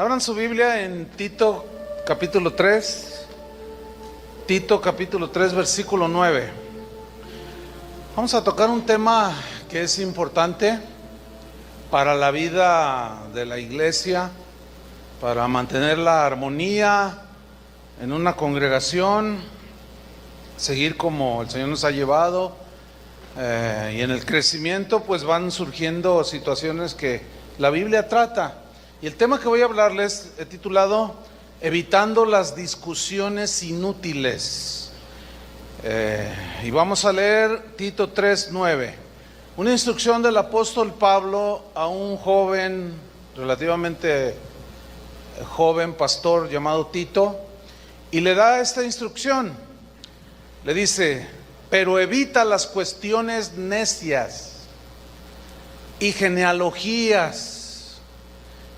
Abran su Biblia en Tito capítulo 3. Tito capítulo 3 versículo 9. Vamos a tocar un tema que es importante para la vida de la iglesia, para mantener la armonía en una congregación, seguir como el Señor nos ha llevado, y en el crecimiento pues van surgiendo situaciones que la Biblia trata. Y el tema que voy a hablarles he titulado Evitando las discusiones inútiles. Y vamos a leer Tito 3:9, una instrucción del apóstol Pablo a un joven, relativamente joven pastor llamado Tito, y le da esta instrucción. Le dice: pero evita las cuestiones necias y genealogías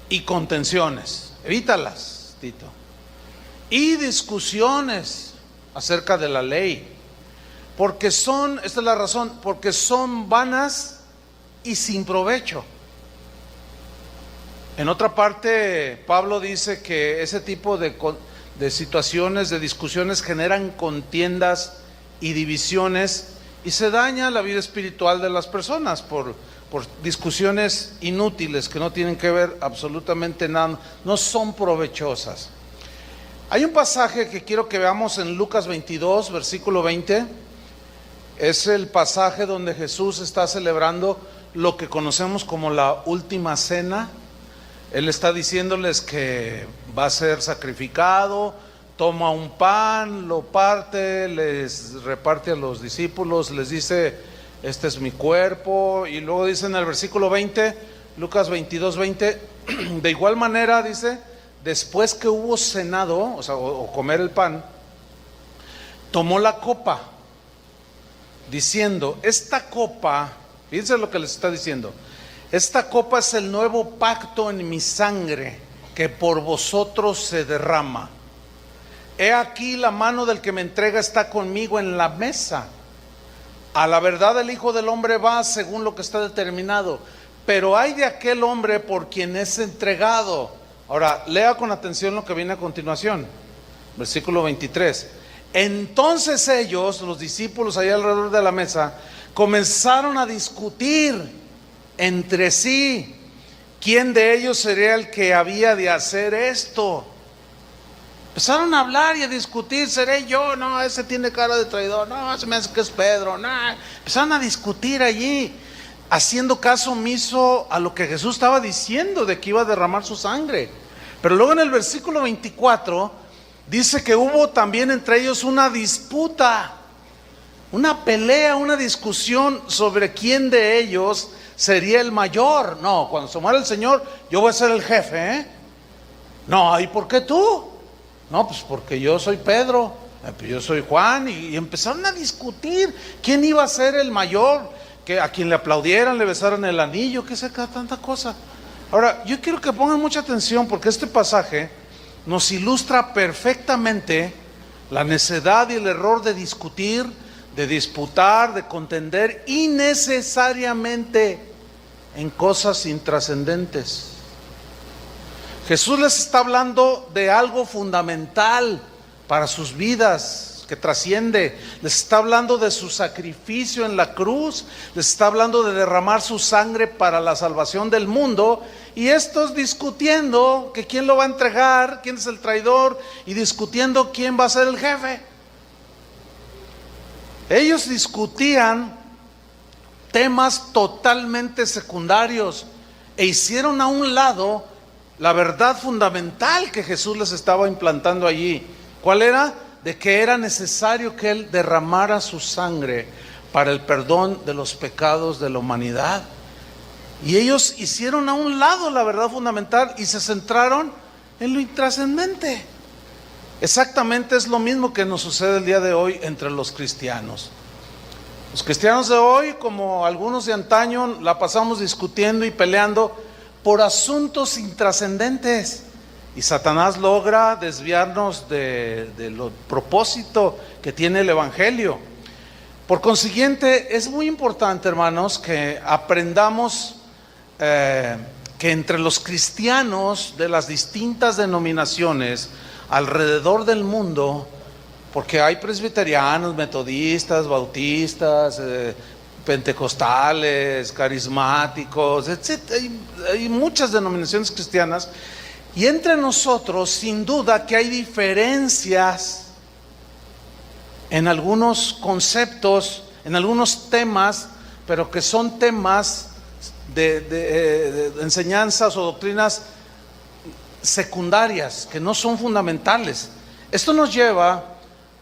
y contenciones. Evítalas, Tito. Y discusiones acerca de la ley, porque son, esta es la razón, porque son vanas y sin provecho. En otra parte, Pablo dice que ese tipo de situaciones, de discusiones, generan contiendas y divisiones, y se daña la vida espiritual de las personas por discusiones inútiles que no tienen que ver absolutamente nada, no son provechosas. Hay un pasaje que quiero que veamos en Lucas 22, versículo 20. Es el pasaje donde Jesús está celebrando lo que conocemos como la última cena. Él está diciéndoles que va a ser sacrificado, toma un pan, lo parte, les reparte a los discípulos, les dice: este es mi cuerpo. Y luego dice en el versículo 20, Lucas 22, 20, de igual manera dice, después que hubo cenado, o comer el pan, tomó la copa, diciendo: esta copa, fíjense lo que les está diciendo, esta copa es el nuevo pacto en mi sangre, que por vosotros se derrama. He aquí la mano del que me entrega está conmigo en la mesa. A la verdad el Hijo del Hombre va según lo que está determinado, pero hay de aquel hombre por quien es entregado. Ahora, lea con atención lo que viene a continuación, versículo 23. Entonces ellos, los discípulos allá alrededor de la mesa, comenzaron a discutir entre sí quién de ellos sería el que había de hacer esto. Empezaron a hablar y a discutir: ¿seré yo? No, ese tiene cara de traidor. No, se me hace que es Pedro. No. Empezaron a discutir allí, haciendo caso omiso a lo que Jesús estaba diciendo de que iba a derramar su sangre. Pero luego en el versículo 24 dice que hubo también entre ellos una disputa, una pelea, una discusión sobre quién de ellos sería el mayor. No, cuando se muera el Señor, yo voy a ser el jefe, No, ¿y por qué tú? No, pues porque yo soy Pedro, pues yo soy Juan, y empezaron a discutir quién iba a ser el mayor, que a quien le aplaudieran, le besaran el anillo, que sé, tanta cosa. Ahora, yo quiero que pongan mucha atención, porque este pasaje nos ilustra perfectamente la necedad y el error de discutir, de disputar, de contender innecesariamente en cosas intrascendentes. Jesús les está hablando de algo fundamental para sus vidas, que trasciende. Les está hablando de su sacrificio en la cruz, les está hablando de derramar su sangre para la salvación del mundo, y estos discutiendo que quién lo va a entregar, quién es el traidor, y discutiendo quién va a ser el jefe. Ellos discutían temas totalmente secundarios e hicieron a un lado la verdad fundamental que Jesús les estaba implantando allí. ¿Cuál era? De que era necesario que Él derramara su sangre para el perdón de los pecados de la humanidad. Y ellos hicieron a un lado la verdad fundamental y se centraron en lo intrascendente. Exactamente es lo mismo que nos sucede el día de hoy entre los cristianos. Los cristianos de hoy, como algunos de antaño, la pasamos discutiendo y peleando por asuntos intrascendentes, y Satanás logra desviarnos de lo propósito que tiene el Evangelio. Por consiguiente, es muy importante, hermanos, que aprendamos que entre los cristianos de las distintas denominaciones alrededor del mundo, porque hay presbiterianos, metodistas, bautistas, pentecostales, carismáticos, etc. Hay muchas denominaciones cristianas, y entre nosotros sin duda que hay diferencias en algunos conceptos, en algunos temas, pero que son temas de enseñanzas o doctrinas secundarias, que no son fundamentales. Esto nos lleva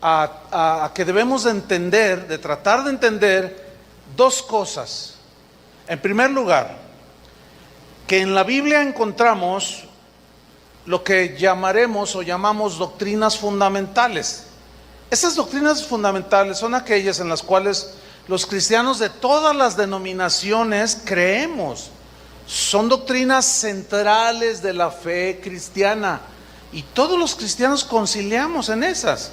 a que debemos de entender, de tratar de entender dos cosas. En primer lugar, que en la Biblia encontramos lo que llamaremos o llamamos doctrinas fundamentales. Esas doctrinas fundamentales son aquellas en las cuales los cristianos de todas las denominaciones creemos. Son doctrinas centrales de la fe cristiana, y todos los cristianos conciliamos en esas.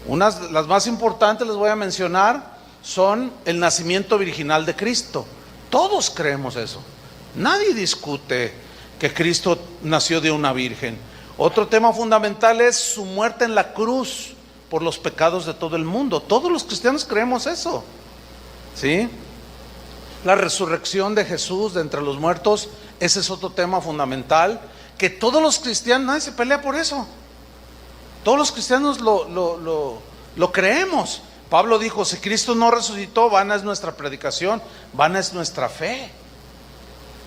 Las más importantes, les voy a mencionar, son el nacimiento virginal de Cristo. Todos creemos eso. Nadie discute que Cristo nació de una virgen. Otro tema fundamental es su muerte en la cruz por los pecados de todo el mundo. Todos los cristianos creemos eso, ¿sí? La resurrección de Jesús de entre los muertos, ese es otro tema fundamental, que todos los cristianos, nadie se pelea por eso. Todos los cristianos lo creemos. Pablo dijo, si Cristo no resucitó, vana es nuestra predicación, vana es nuestra fe.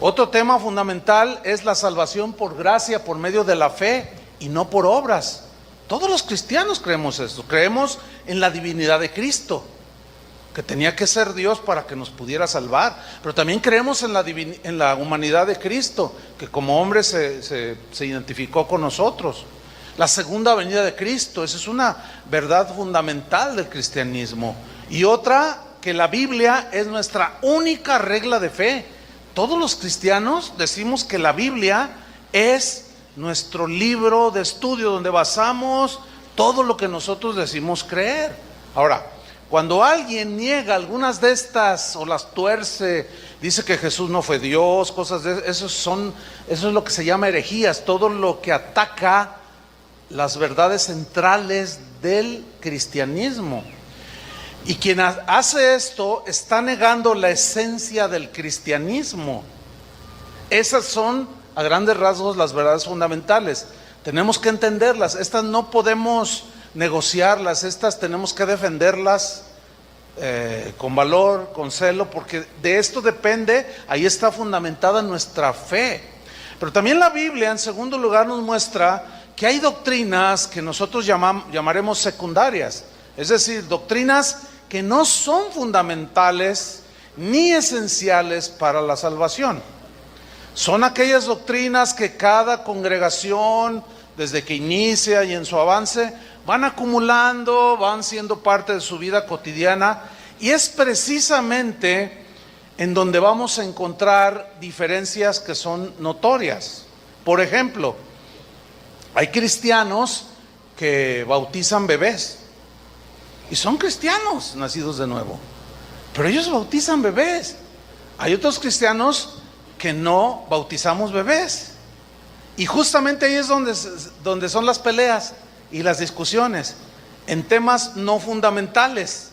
Otro tema fundamental es la salvación por gracia, por medio de la fe y no por obras. Todos los cristianos creemos esto. Creemos en la divinidad de Cristo, que tenía que ser Dios para que nos pudiera salvar. Pero también creemos en la humanidad de Cristo, que como hombre se identificó con nosotros. La segunda venida de Cristo, esa es una verdad fundamental del cristianismo. Y otra, que la Biblia es nuestra única regla de fe. Todos los cristianos decimos que la Biblia es nuestro libro de estudio, donde basamos todo lo que nosotros decimos creer. Ahora, cuando alguien niega algunas de estas o las tuerce, dice que Jesús no fue Dios, cosas de eso es lo que se llama herejías, todo lo que ataca las verdades centrales del cristianismo. Y quien hace esto está negando la esencia del cristianismo. Esas son a grandes rasgos las verdades fundamentales. Tenemos que entenderlas. Estas no podemos negociarlas, estas tenemos que defenderlas con valor, con celo, porque de esto depende, ahí está fundamentada nuestra fe. Pero también la Biblia, en segundo lugar, nos muestra que hay doctrinas que nosotros llamaremos secundarias, es decir, doctrinas que no son fundamentales ni esenciales para la salvación. Son aquellas doctrinas que cada congregación, desde que inicia y en su avance, van acumulando, van siendo parte de su vida cotidiana, y es precisamente en donde vamos a encontrar diferencias que son notorias. Por ejemplo, hay cristianos que bautizan bebés, y son cristianos nacidos de nuevo, pero ellos bautizan bebés. Hay otros cristianos que no bautizamos bebés, y justamente ahí es donde son las peleas y las discusiones en temas no fundamentales.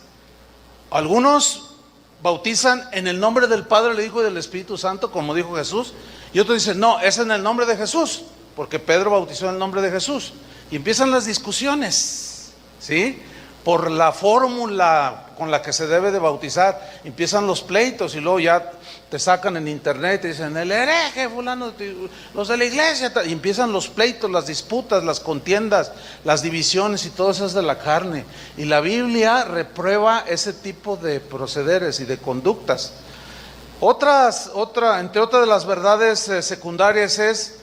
Algunos bautizan en el nombre del Padre, del Hijo y del Espíritu Santo, como dijo Jesús, y otros dicen, no, es en el nombre de Jesús, porque Pedro bautizó en el nombre de Jesús. Y empiezan las discusiones, ¿sí? Por la fórmula con la que se debe de bautizar. Empiezan los pleitos, y luego ya te sacan en internet y dicen, el hereje fulano, los de la iglesia, y empiezan los pleitos, las disputas, las contiendas, las divisiones, y todo eso es de la carne. Y la Biblia reprueba ese tipo de procederes y de conductas. Entre otras de las verdades secundarias es,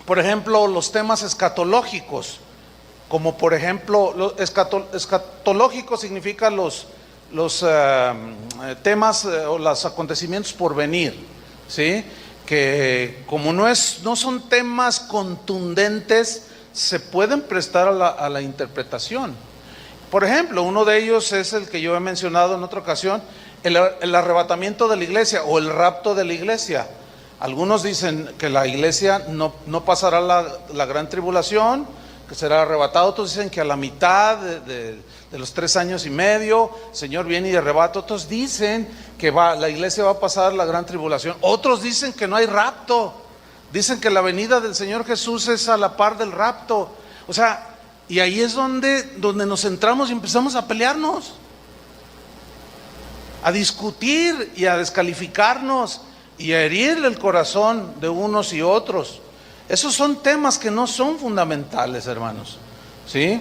por ejemplo, los temas escatológicos, como por ejemplo, escatológico significa los temas o los acontecimientos por venir, ¿sí? Que como no son temas contundentes, se pueden prestar a la interpretación. Por ejemplo, uno de ellos es el que yo he mencionado en otra ocasión, el arrebatamiento de la iglesia o el rapto de la iglesia. Algunos dicen que la iglesia no pasará la gran tribulación, que será arrebatado. Otros dicen que a la mitad de los 3 años y medio, el Señor viene y arrebata. Otros dicen que la iglesia va a pasar la gran tribulación. Otros dicen que no hay rapto. Dicen que la venida del Señor Jesús es a la par del rapto. O sea, y ahí es donde nos centramos y empezamos a pelearnos, a discutir y a descalificarnos y a herirle el corazón de unos y otros. Esos son temas que no son fundamentales, hermanos, ¿sí?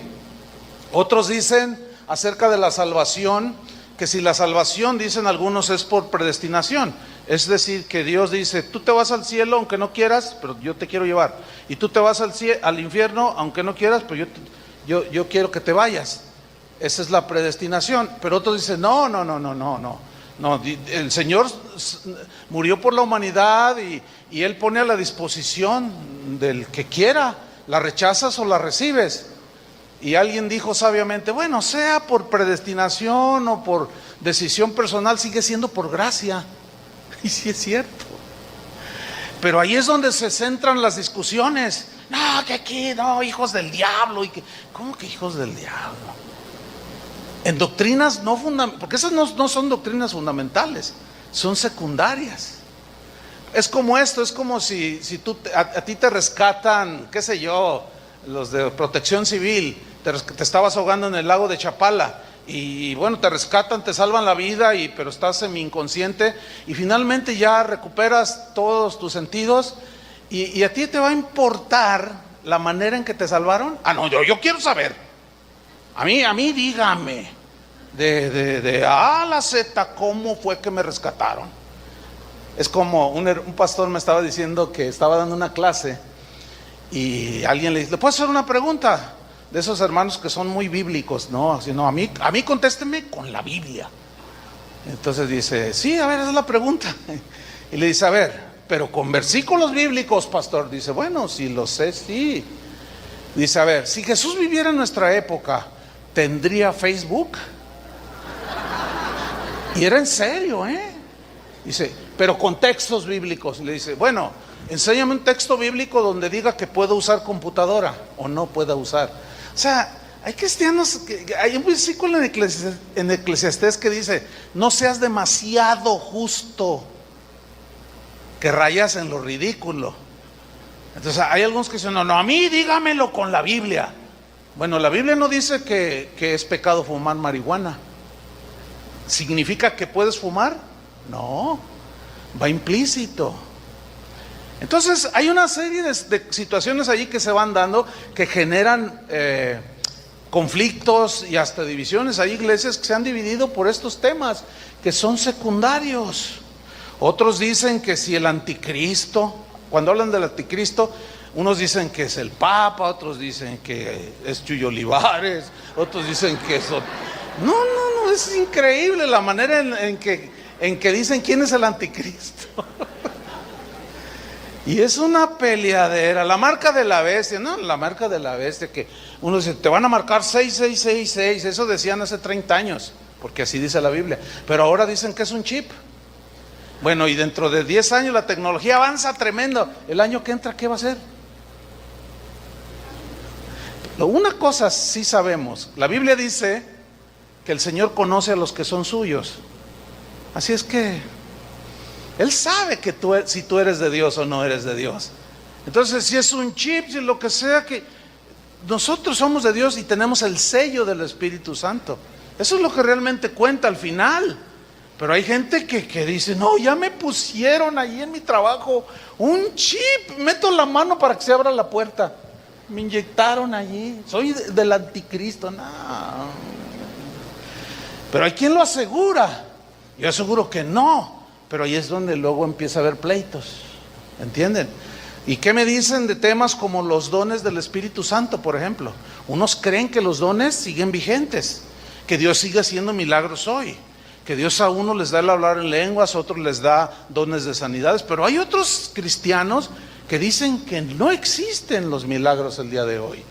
Otros dicen acerca de la salvación, que si la salvación, dicen algunos, es por predestinación. Es decir, que Dios dice, tú te vas al cielo aunque no quieras, pero yo te quiero llevar. Y tú te vas al infierno aunque no quieras, pero yo quiero que te vayas. Esa es la predestinación. Pero otros dicen, no, el Señor murió por la humanidad y Él pone a la disposición del que quiera. ¿La rechazas o la recibes? Y alguien dijo sabiamente, bueno, sea por predestinación o por decisión personal, sigue siendo por gracia. Y sí es cierto. Pero ahí es donde se centran las discusiones. No, que aquí, no, hijos del diablo. ¿Cómo que hijos del diablo? En doctrinas no fundamentales, porque esas no son doctrinas fundamentales, son secundarias. Es como esto, es como si a ti te rescatan, qué sé yo, los de Protección Civil, te estabas ahogando en el lago de Chapala. Y bueno, te rescatan, te salvan la vida, pero estás semi-inconsciente y finalmente ya recuperas todos tus sentidos y a ti te va a importar la manera en que te salvaron. No, yo quiero saber. A mí dígame de A a la Z cómo fue que me rescataron. Es como un pastor me estaba diciendo que estaba dando una clase y alguien le dice, ¿le puedo hacer una pregunta? De esos hermanos que son muy bíblicos, ¿no? Así, no, a mí contésteme con la Biblia. Entonces dice, sí, a ver, esa es la pregunta. Y le dice, a ver, pero con versículos bíblicos, pastor. Dice, bueno, si lo sé, sí. Dice, a ver, si Jesús viviera en nuestra época, ¿tendría Facebook? Y era en serio, Dice, pero con textos bíblicos. Y le dice, bueno, enséñame un texto bíblico donde diga que puedo usar computadora o no pueda usar. O sea, hay cristianos, hay un versículo en Eclesiastés que dice, no seas demasiado justo, que rayas en lo ridículo. Entonces hay algunos que dicen, no, a mí dígamelo con la Biblia. Bueno, la Biblia no dice que es pecado fumar marihuana. ¿Significa que puedes fumar? No, va implícito. Entonces hay una serie de situaciones allí que se van dando que generan conflictos y hasta divisiones. Hay iglesias que se han dividido por estos temas que son secundarios. Otros dicen que si el anticristo, cuando hablan del anticristo, unos dicen que es el Papa, otros dicen que es Chuy Olivares, otros dicen que es... No, es increíble la manera en que dicen quién es el anticristo. Y es una peleadera, la marca de la bestia, ¿no? La marca de la bestia, que uno dice, te van a marcar 6666, eso decían hace 30 años, porque así dice la Biblia, pero ahora dicen que es un chip. Bueno, y dentro de 10 años la tecnología avanza tremendo, el año que entra, ¿qué va a ser? Una cosa sí sabemos, la Biblia dice que el Señor conoce a los que son suyos, así es que Él sabe que si tú eres de Dios o no eres de Dios. Entonces, si es un chip, si lo que sea, que nosotros somos de Dios y tenemos el sello del Espíritu Santo. Eso es lo que realmente cuenta al final. Pero hay gente que dice, no, ya me pusieron ahí en mi trabajo un chip, meto la mano para que se abra la puerta. Me inyectaron allí, soy del anticristo. No. Pero hay quien lo asegura. Yo aseguro que no. Pero ahí es donde luego empieza a haber pleitos, ¿entienden? ¿Y qué me dicen de temas como los dones del Espíritu Santo, por ejemplo? Unos creen que los dones siguen vigentes, que Dios sigue haciendo milagros hoy, que Dios a uno les da el hablar en lenguas, a otros les da dones de sanidades, pero hay otros cristianos que dicen que no existen los milagros el día de hoy,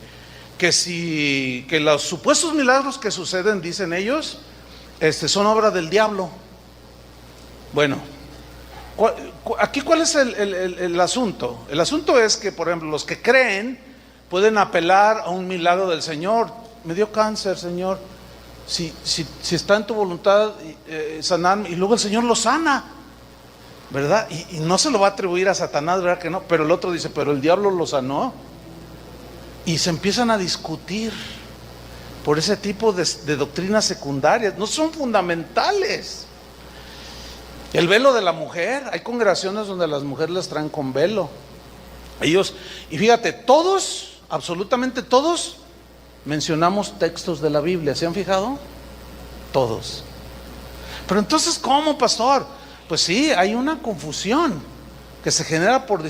que los supuestos milagros que suceden, dicen ellos, son obra del diablo. Bueno, Aquí, ¿cuál es el asunto? El asunto es que, por ejemplo, los que creen pueden apelar a un milagro del Señor. Me dio cáncer, Señor. Si está en tu voluntad sanarme, y luego el Señor lo sana, ¿verdad? Y no se lo va a atribuir a Satanás, ¿verdad que no? Pero el otro dice, pero el diablo lo sanó. Y se empiezan a discutir por ese tipo de doctrinas secundarias. No son fundamentales. El velo de la mujer, hay congregaciones donde las mujeres las traen con velo. Ellos, y fíjate, todos, absolutamente todos, mencionamos textos de la Biblia. ¿Se han fijado? Todos. Pero entonces, ¿cómo, pastor? Pues sí, hay una confusión que se genera de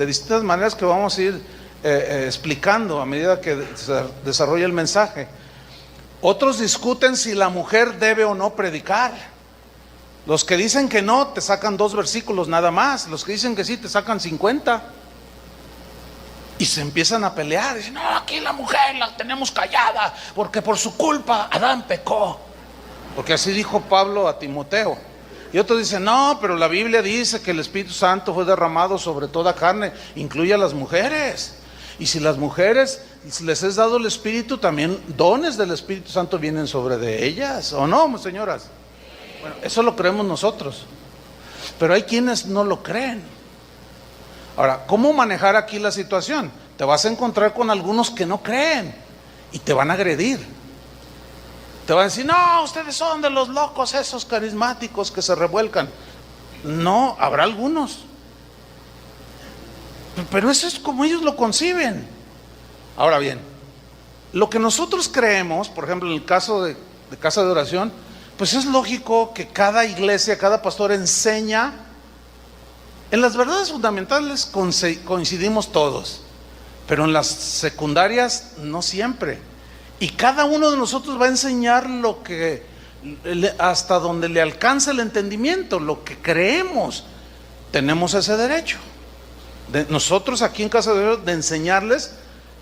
distintas maneras que vamos a ir explicando a medida que se desarrolla el mensaje. Otros discuten si la mujer debe o no predicar. Los que dicen que no, te sacan 2 versículos nada más. Los que dicen que sí, te sacan 50. Y se empiezan a pelear. Dicen, no, aquí la mujer la tenemos callada, porque por su culpa Adán pecó. Porque así dijo Pablo a Timoteo. Y otros dicen, no, pero la Biblia dice que el Espíritu Santo fue derramado sobre toda carne, incluye a las mujeres. Y si las mujeres les es dado el Espíritu, también dones del Espíritu Santo vienen sobre de ellas. ¿O no, señoras? Bueno, eso lo creemos nosotros, pero hay quienes no lo creen. Ahora, ¿cómo manejar aquí la situación? Te vas a encontrar con algunos que no creen y te van a agredir. Te van a decir, no, ustedes son de los locos esos carismáticos que se revuelcan. No, habrá algunos, pero eso es como ellos lo conciben. Ahora bien, lo que nosotros creemos, por ejemplo, en el caso de casa de oración, pues es lógico que cada iglesia, cada pastor enseña. En las verdades fundamentales coincidimos todos, pero en las secundarias no siempre. Y cada uno de nosotros va a enseñar lo que, hasta donde le alcanza el entendimiento, lo que creemos. Tenemos ese derecho. Nosotros aquí en Casa de Dios, de enseñarles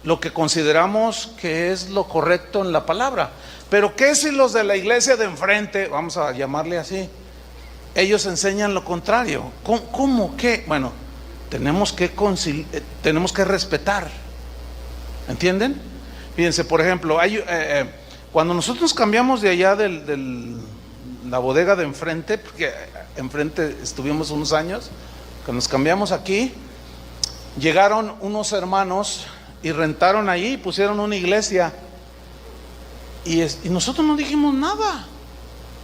lo que consideramos que es lo correcto en la palabra. Pero ¿qué si los de la iglesia de enfrente, vamos a llamarle así, ellos enseñan lo contrario? ¿Cómo qué? Bueno, tenemos que respetar. ¿Entienden? Fíjense, por ejemplo, cuando nosotros cambiamos de allá de la bodega de enfrente, porque enfrente estuvimos unos años, que nos cambiamos aquí, llegaron unos hermanos y rentaron ahí y pusieron una iglesia. Y nosotros no dijimos nada.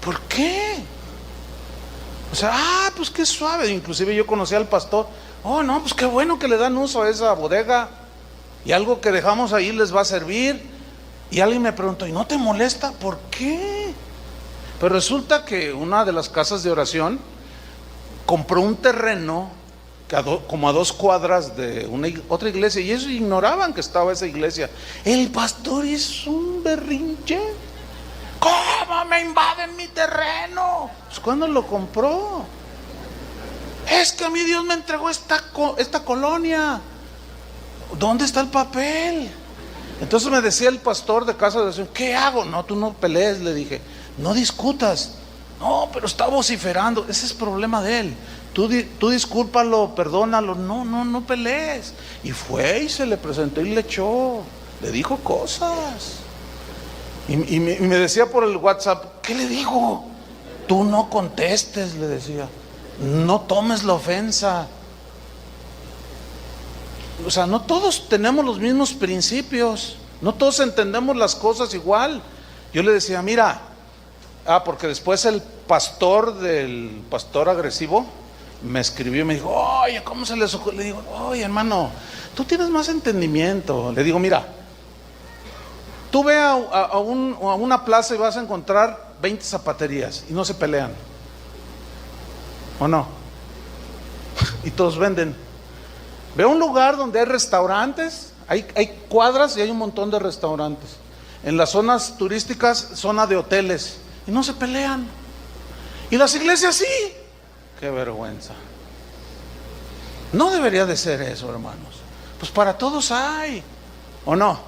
¿Por qué? O sea, pues qué suave. Inclusive yo conocí al pastor. Oh, no, pues qué bueno que le dan uso a esa bodega. Y algo que dejamos ahí les va a servir. Y alguien me preguntó, ¿y no te molesta? ¿Por qué? Pero resulta que una de las casas de oración compró un terreno como a 2 cuadras de otra iglesia, y ellos ignoraban que estaba esa iglesia. El pastor hizo un berrinche. ¿Cómo me invaden mi terreno? Pues ¿cuándo lo compró? Es que a mí Dios me entregó esta colonia. ¿Dónde está el papel? Entonces me decía el pastor de casa de oración, ¿qué hago? No, tú no pelees, le dije, no discutas. No, pero está vociferando. Ese es problema de él. Tú discúlpalo, perdónalo. No pelees. Y fue y se le presentó y le echó, le dijo cosas. Y me decía por el WhatsApp, ¿qué le digo? Tú no contestes, le decía. No tomes la ofensa. O sea, no todos tenemos los mismos principios. No todos entendemos las cosas igual. Yo le decía, mira, porque después el pastor del pastor agresivo me escribió y me dijo, oye, ¿cómo se les ocurre? Le digo, oye, hermano, tú tienes más entendimiento. Le digo, mira, tú ve a una plaza y vas a encontrar 20 zapaterías y no se pelean, ¿o no? Y todos venden. Ve a un lugar donde hay restaurantes, hay cuadras y hay un montón de restaurantes. En las zonas turísticas, zona de hoteles, y no se pelean. Y las iglesias sí. Qué vergüenza. No debería de ser eso, hermanos. Pues para todos hay, ¿o no?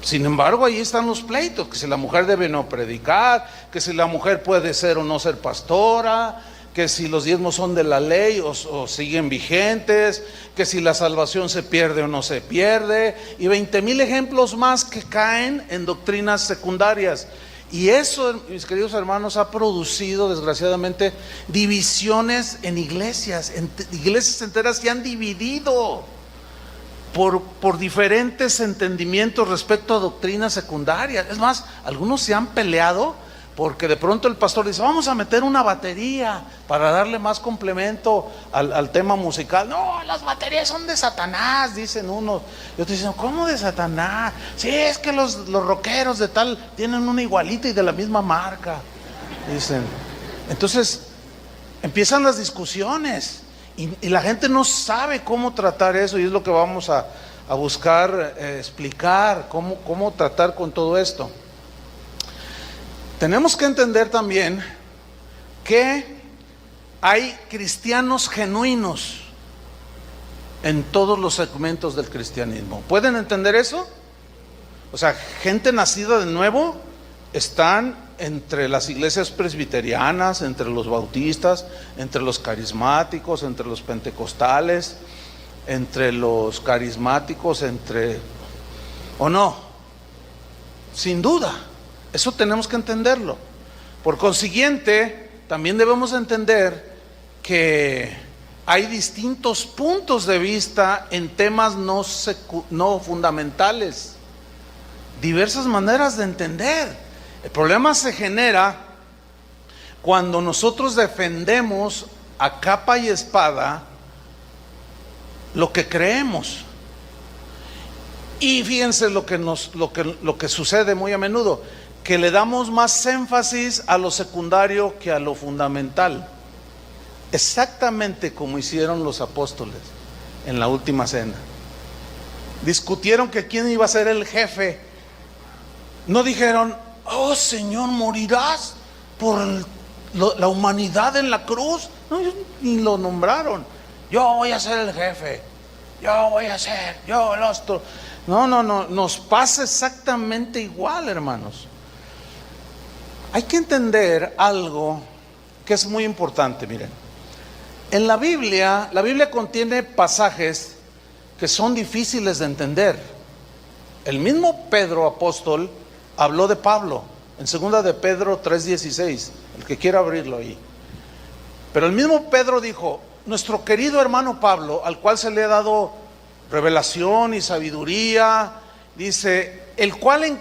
Sin embargo, ahí están los pleitos, que si la mujer debe no predicar, que si la mujer puede ser o no ser pastora, que si los diezmos son de la ley o siguen vigentes, que si la salvación se pierde o no se pierde, y 20,000 ejemplos más que caen en doctrinas secundarias. Y eso, mis queridos hermanos, ha producido desgraciadamente divisiones en iglesias enteras se han dividido por diferentes entendimientos respecto a doctrinas secundarias. Es más, algunos se han peleado porque de pronto el pastor dice: vamos a meter una batería para darle más complemento al tema musical. No, las baterías son de Satanás, dicen unos. Y otros dicen: ¿cómo de Satanás? Sí, es que los rockeros de tal tienen una igualita y de la misma marca, dicen. Entonces empiezan las discusiones y la gente no sabe cómo tratar eso, y es lo que vamos a buscar explicar, cómo tratar con todo esto. Tenemos que entender también que hay cristianos genuinos en todos los segmentos del cristianismo. ¿Pueden entender eso? O sea, gente nacida de nuevo están entre las iglesias presbiterianas, entre los bautistas, entre los carismáticos, entre los pentecostales, entre los carismáticos, ¿o no? Sin duda. Eso tenemos que entenderlo. Por consiguiente, también debemos entender que hay distintos puntos de vista en temas no fundamentales, diversas maneras de entender. El problema se genera cuando nosotros defendemos a capa y espada lo que creemos. Y fíjense lo que sucede muy a menudo, que le damos más énfasis a lo secundario que a lo fundamental. Exactamente como hicieron los apóstoles en la última cena. Discutieron que quién iba a ser el jefe. No dijeron: oh Señor, ¿morirás por la humanidad en la cruz? No, ni lo nombraron. Yo voy a ser el jefe, yo voy a ser, yo el otro. No, nos pasa exactamente igual, hermanos. Hay que entender algo que es muy importante. Miren, en la Biblia contiene pasajes que son difíciles de entender. El mismo Pedro apóstol habló de Pablo en 2 de Pedro 3:16, el que quiera abrirlo ahí. Pero el mismo Pedro dijo: nuestro querido hermano Pablo, al cual se le ha dado revelación y sabiduría, dice, el cual en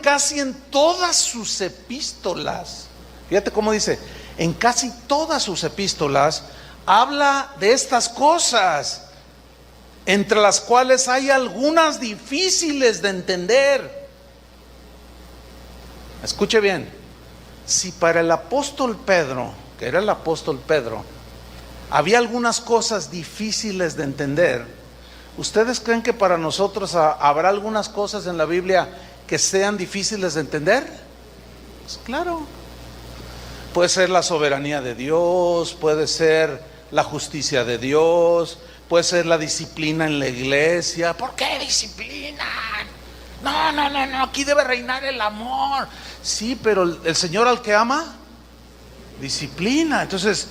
todas sus epístolas, fíjate cómo dice, en casi todas sus epístolas habla de estas cosas, entre las cuales hay algunas difíciles de entender. Escuche bien, si para el apóstol Pedro, que era el apóstol Pedro, había algunas cosas difíciles de entender, ¿ustedes creen que para nosotros habrá algunas cosas en la Biblia que sean difíciles de entender? Pues claro. Puede ser la soberanía de Dios, puede ser la justicia de Dios, puede ser la disciplina en la iglesia. ¿Por qué disciplina? No, aquí debe reinar el amor. Sí, pero el Señor al que ama, disciplina. Entonces,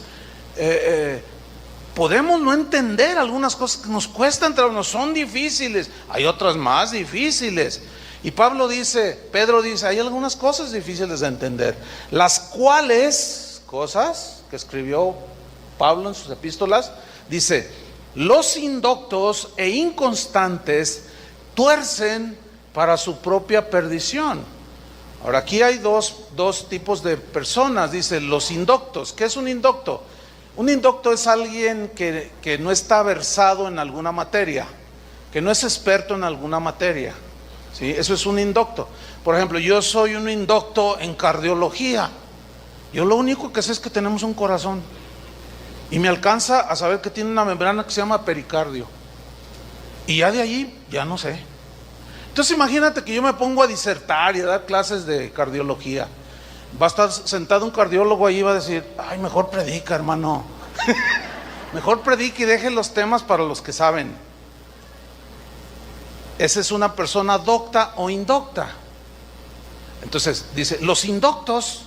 podemos no entender algunas cosas que nos cuestan, no son difíciles, hay otras más difíciles. Y Pedro dice, hay algunas cosas difíciles de entender, las cuales, cosas que escribió Pablo en sus epístolas, dice, los indoctos e inconstantes tuercen para su propia perdición. Ahora aquí hay dos tipos de personas, dice, los indoctos. ¿Qué es un indocto? Un indocto es alguien que no está versado en alguna materia, que no es experto en alguna materia, ¿sí? Eso es un indocto. Por ejemplo, yo soy un indocto en cardiología. Yo lo único que sé es que tenemos un corazón y me alcanza a saber que tiene una membrana que se llama pericardio, y ya de allí ya no sé. Entonces imagínate que yo me pongo a disertar y a dar clases de cardiología. Va a estar sentado un cardiólogo ahí y va a decir, ay, mejor predica, hermano. Mejor predica y deje los temas para los que saben. Esa es una persona docta o indocta. Entonces dice, los indoctos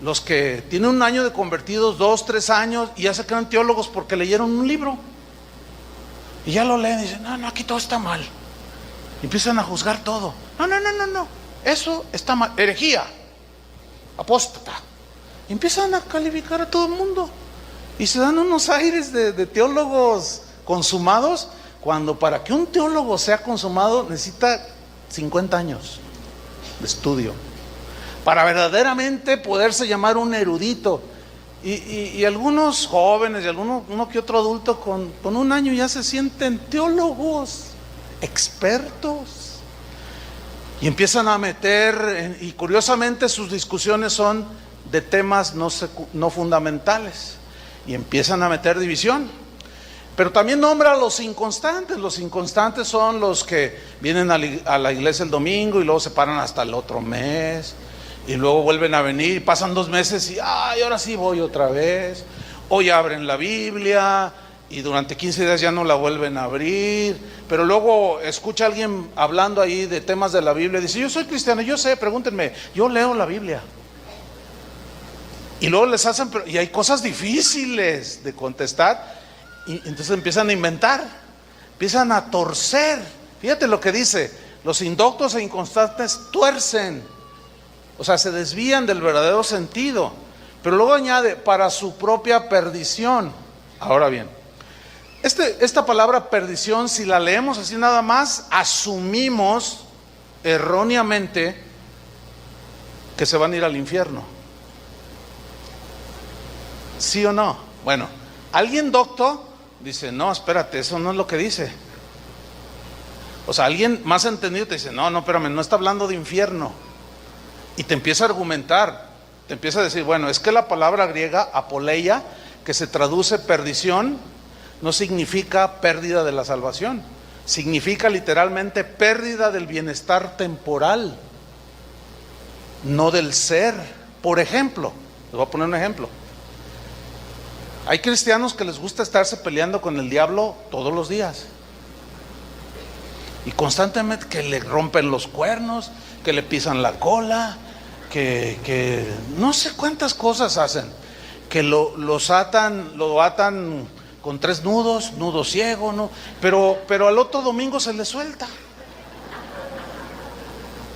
los que tienen 1 año de convertidos, 2, 3 años, y ya se quedan teólogos porque leyeron un libro. Y ya lo leen y dicen, no, aquí todo está mal. Y empiezan a juzgar todo. No, eso está mal, herejía, apóstata. Y empiezan a calificar a todo el mundo. Y se dan unos aires de teólogos consumados, cuando para que un teólogo sea consumado necesita 50 años de estudio para verdaderamente poderse llamar un erudito. Y algunos jóvenes y uno que otro adulto con 1 año ya se sienten teólogos, expertos, y empiezan a meter, y curiosamente sus discusiones son de temas no fundamentales, y empiezan a meter división. Pero también nombra a los inconstantes. Los inconstantes son los que vienen a la iglesia el domingo y luego se paran hasta el otro mes, y luego vuelven a venir, pasan 2 meses y ahora sí voy otra vez. Hoy abren la Biblia y durante 15 días ya no la vuelven a abrir, pero luego escucha a alguien hablando ahí de temas de la Biblia y dice, yo soy cristiano, yo sé, pregúntenme, yo leo la Biblia. Y luego les hacen, y hay cosas difíciles de contestar, y entonces empiezan a inventar, empiezan a torcer. Fíjate lo que dice, los indoctos e inconstantes tuercen, o sea, se desvían del verdadero sentido, pero luego añade, para su propia perdición. Ahora bien, esta palabra perdición, si la leemos así nada más, asumimos erróneamente que se van a ir al infierno. ¿Sí o no? Bueno, alguien docto dice, no, espérate, eso no es lo que dice. O sea, alguien más entendido te dice, no, espérame, no está hablando de infierno. Y te empieza a argumentar, te empieza a decir, bueno, es que la palabra griega apoleia, que se traduce perdición, no significa pérdida de la salvación, significa literalmente pérdida del bienestar temporal, no del ser. Por ejemplo, les voy a poner un ejemplo. Hay cristianos que les gusta estarse peleando con el diablo todos los días, y constantemente que le rompen los cuernos, que le pisan la cola, que no sé cuántas cosas hacen, que lo atan con 3 nudos, nudo ciego, ¿no? Pero al otro domingo se le suelta.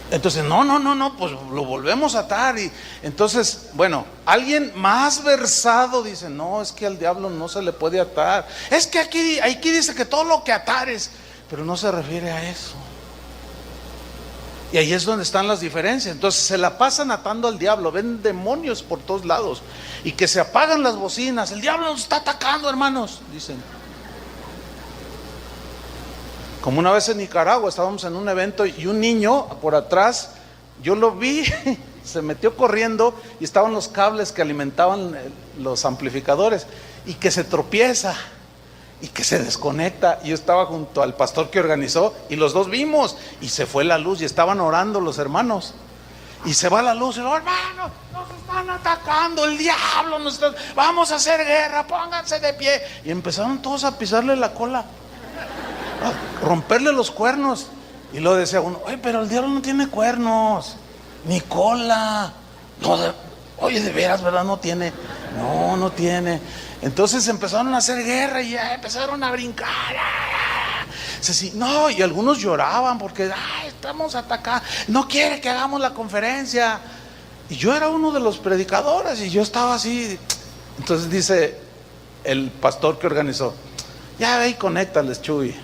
Entonces, no, pues lo volvemos a atar. Y entonces, bueno, alguien más versado dice, no, es que al diablo no se le puede atar. Es que aquí dice que todo lo que atares, pero no se refiere a eso. Y ahí es donde están las diferencias. Entonces se la pasan atando al diablo, ven demonios por todos lados, y que se apagan las bocinas, el diablo nos está atacando, hermanos, dicen. Como una vez en Nicaragua estábamos en un evento y un niño por atrás, yo lo vi, se metió corriendo y estaban los cables que alimentaban los amplificadores, y que se tropieza y que se desconecta. Yo estaba junto al pastor que organizó y los dos vimos, y se fue la luz y estaban orando los hermanos, y se va la luz y hermanos, nos están atacando, el diablo vamos a hacer guerra, pónganse de pie. Y empezaron todos a pisarle la cola, a romperle los cuernos, y luego decía uno, oye, pero el diablo no tiene cuernos ni cola. No, oye, de veras, ¿verdad? No tiene. Entonces empezaron a hacer guerra y ya empezaron a brincar. No, y algunos lloraban porque estamos atacados, no quiere que hagamos la conferencia. Y yo era uno de los predicadores y yo estaba así. Entonces dice el pastor que organizó, ya ve y conéctales, Chuy.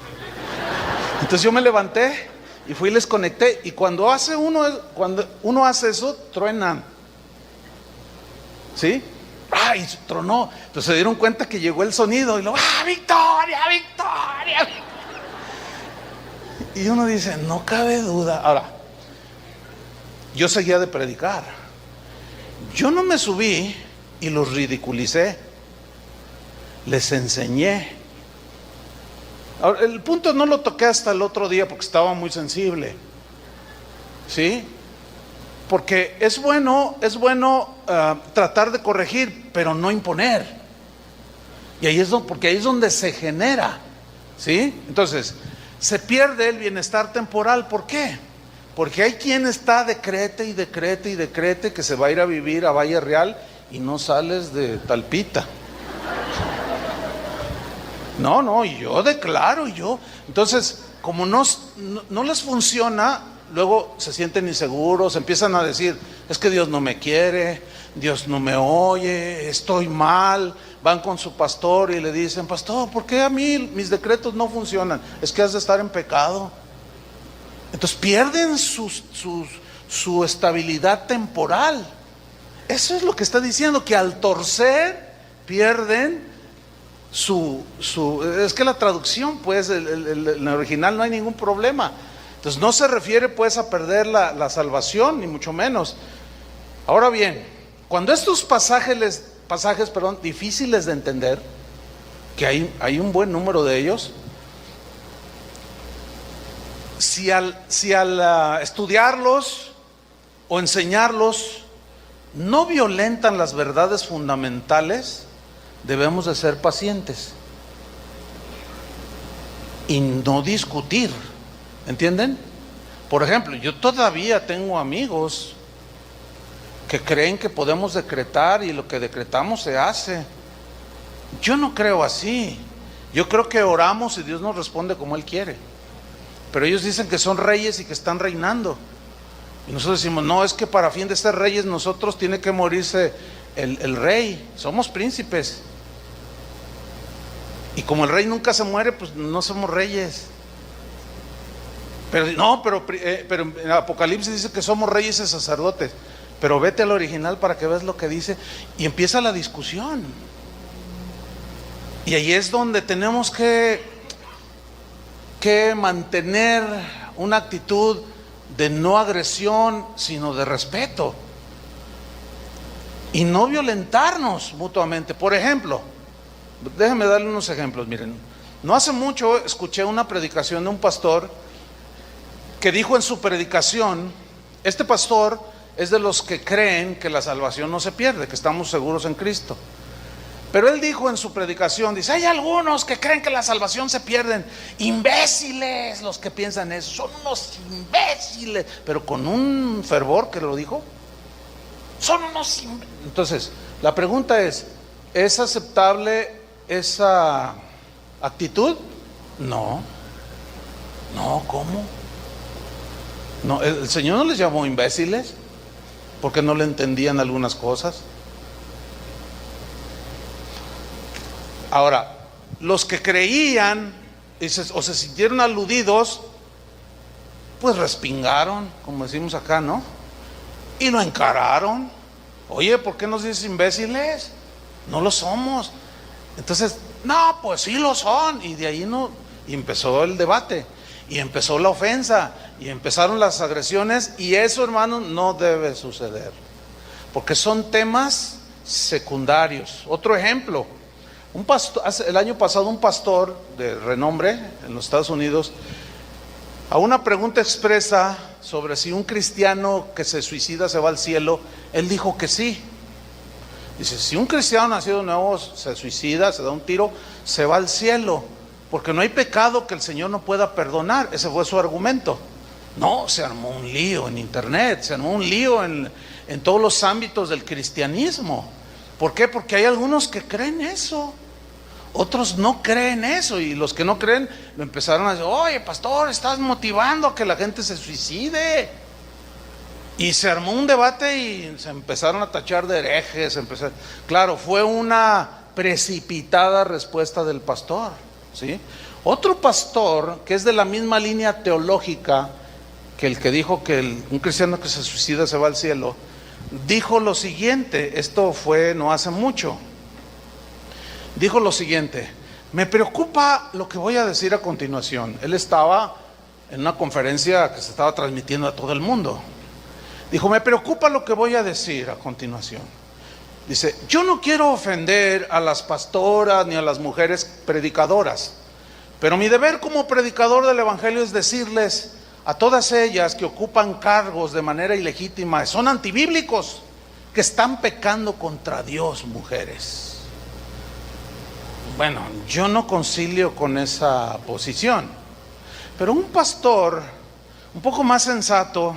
Entonces yo me levanté y fui y les conecté. Y cuando uno hace eso, truenan, ¿sí? Y tronó. Entonces se dieron cuenta que llegó el sonido y luego, victoria, victoria. Y uno dice, no cabe duda. Ahora, yo seguía de predicar. Yo no me subí y los ridiculicé, les enseñé. Ahora, el punto no lo toqué hasta el otro día porque estaba muy sensible, ¿sí? Porque es bueno tratar de corregir, pero no imponer. Y porque ahí es donde se genera, ¿sí? Entonces, se pierde el bienestar temporal. ¿Por qué? Porque hay quien está decrete y decrete y decrete que se va a ir a vivir a Valle Real y no sales de Talpita. No, y yo declaro, Entonces, como no les funciona, luego se sienten inseguros, empiezan a decir, es que Dios no me quiere, Dios no me oye, estoy mal. Van con su pastor y le dicen, pastor, ¿por qué a mí mis decretos no funcionan? Es que has de estar en pecado. Entonces pierden su estabilidad temporal. Eso es lo que está diciendo, que al torcer pierden es que la traducción, pues, en el original no hay ningún problema. Entonces no se refiere pues a perder la salvación, ni mucho menos. Ahora bien, cuando estos pasajes, difíciles de entender, que hay un buen número de ellos, si al estudiarlos o enseñarlos no violentan las verdades fundamentales, debemos de ser pacientes y no discutir, ¿entienden? Por ejemplo, yo todavía tengo amigos que creen que podemos decretar y lo que decretamos se hace. Yo no creo así. Yo creo que oramos y Dios nos responde como Él quiere. Pero ellos dicen que son reyes y que están reinando. Y nosotros decimos, no, es que para fin de ser reyes nosotros tiene que morirse el rey. Somos príncipes. Y como el rey nunca se muere, pues no somos reyes. Pero en Apocalipsis dice que somos reyes y sacerdotes. Pero vete al original para que veas lo que dice. Y empieza la discusión. Y ahí es donde tenemos que mantener una actitud de no agresión, sino de respeto. Y no violentarnos mutuamente. Por ejemplo, déjenme darle unos ejemplos. Miren, no hace mucho escuché una predicación de un pastor que dijo en su predicación, este pastor es de los que creen que la salvación no se pierde, que estamos seguros en Cristo. Pero él dijo en su predicación, dice, hay algunos que creen que la salvación se pierden. Imbéciles los que piensan eso, son unos imbéciles. Pero con un fervor que lo dijo, son unos imbéciles. Entonces, la pregunta ¿es aceptable esa actitud? No, ¿cómo? No, el Señor no les llamó imbéciles porque no le entendían algunas cosas. Ahora, los que creían o se sintieron aludidos, pues respingaron, como decimos acá, ¿no? Y lo encararon. Oye, ¿por qué nos dices imbéciles? No lo somos. Entonces, no, pues sí lo son. Y de ahí y empezó el debate, y empezó la ofensa, y empezaron las agresiones. Y eso, hermano, no debe suceder, porque son temas secundarios. Otro ejemplo. El año pasado un pastor de renombre en los Estados Unidos, a una pregunta expresa sobre si un cristiano que se suicida se va al cielo, él dijo que sí. Dice, si un cristiano nacido de nuevo se suicida, se da un tiro, se va al cielo, porque no hay pecado que el Señor no pueda perdonar. Ese fue su argumento. No, se armó un lío en internet, se armó un lío en todos los ámbitos del cristianismo. ¿Por qué? Porque hay algunos que creen eso, otros no creen eso, y los que no creen lo empezaron a decir, oye pastor, estás motivando a que la gente se suicide. Y se armó un debate y se empezaron a tachar de herejes. Claro, fue una precipitada respuesta del pastor, ¿sí? Otro pastor que es de la misma línea teológica que el que dijo que un cristiano que se suicida se va al cielo, dijo lo siguiente. Esto fue no hace mucho. Dijo lo siguiente: me preocupa lo que voy a decir a continuación. Él estaba en una conferencia que se estaba transmitiendo a todo el mundo. Dijo, me preocupa lo que voy a decir a continuación. Dice, yo no quiero ofender a las pastoras ni a las mujeres predicadoras, pero mi deber como predicador del evangelio es decirles a todas ellas que ocupan cargos de manera ilegítima, son antibíblicos, que están pecando contra Dios, mujeres. Bueno, yo no concilio con esa posición, pero un pastor un poco más sensato,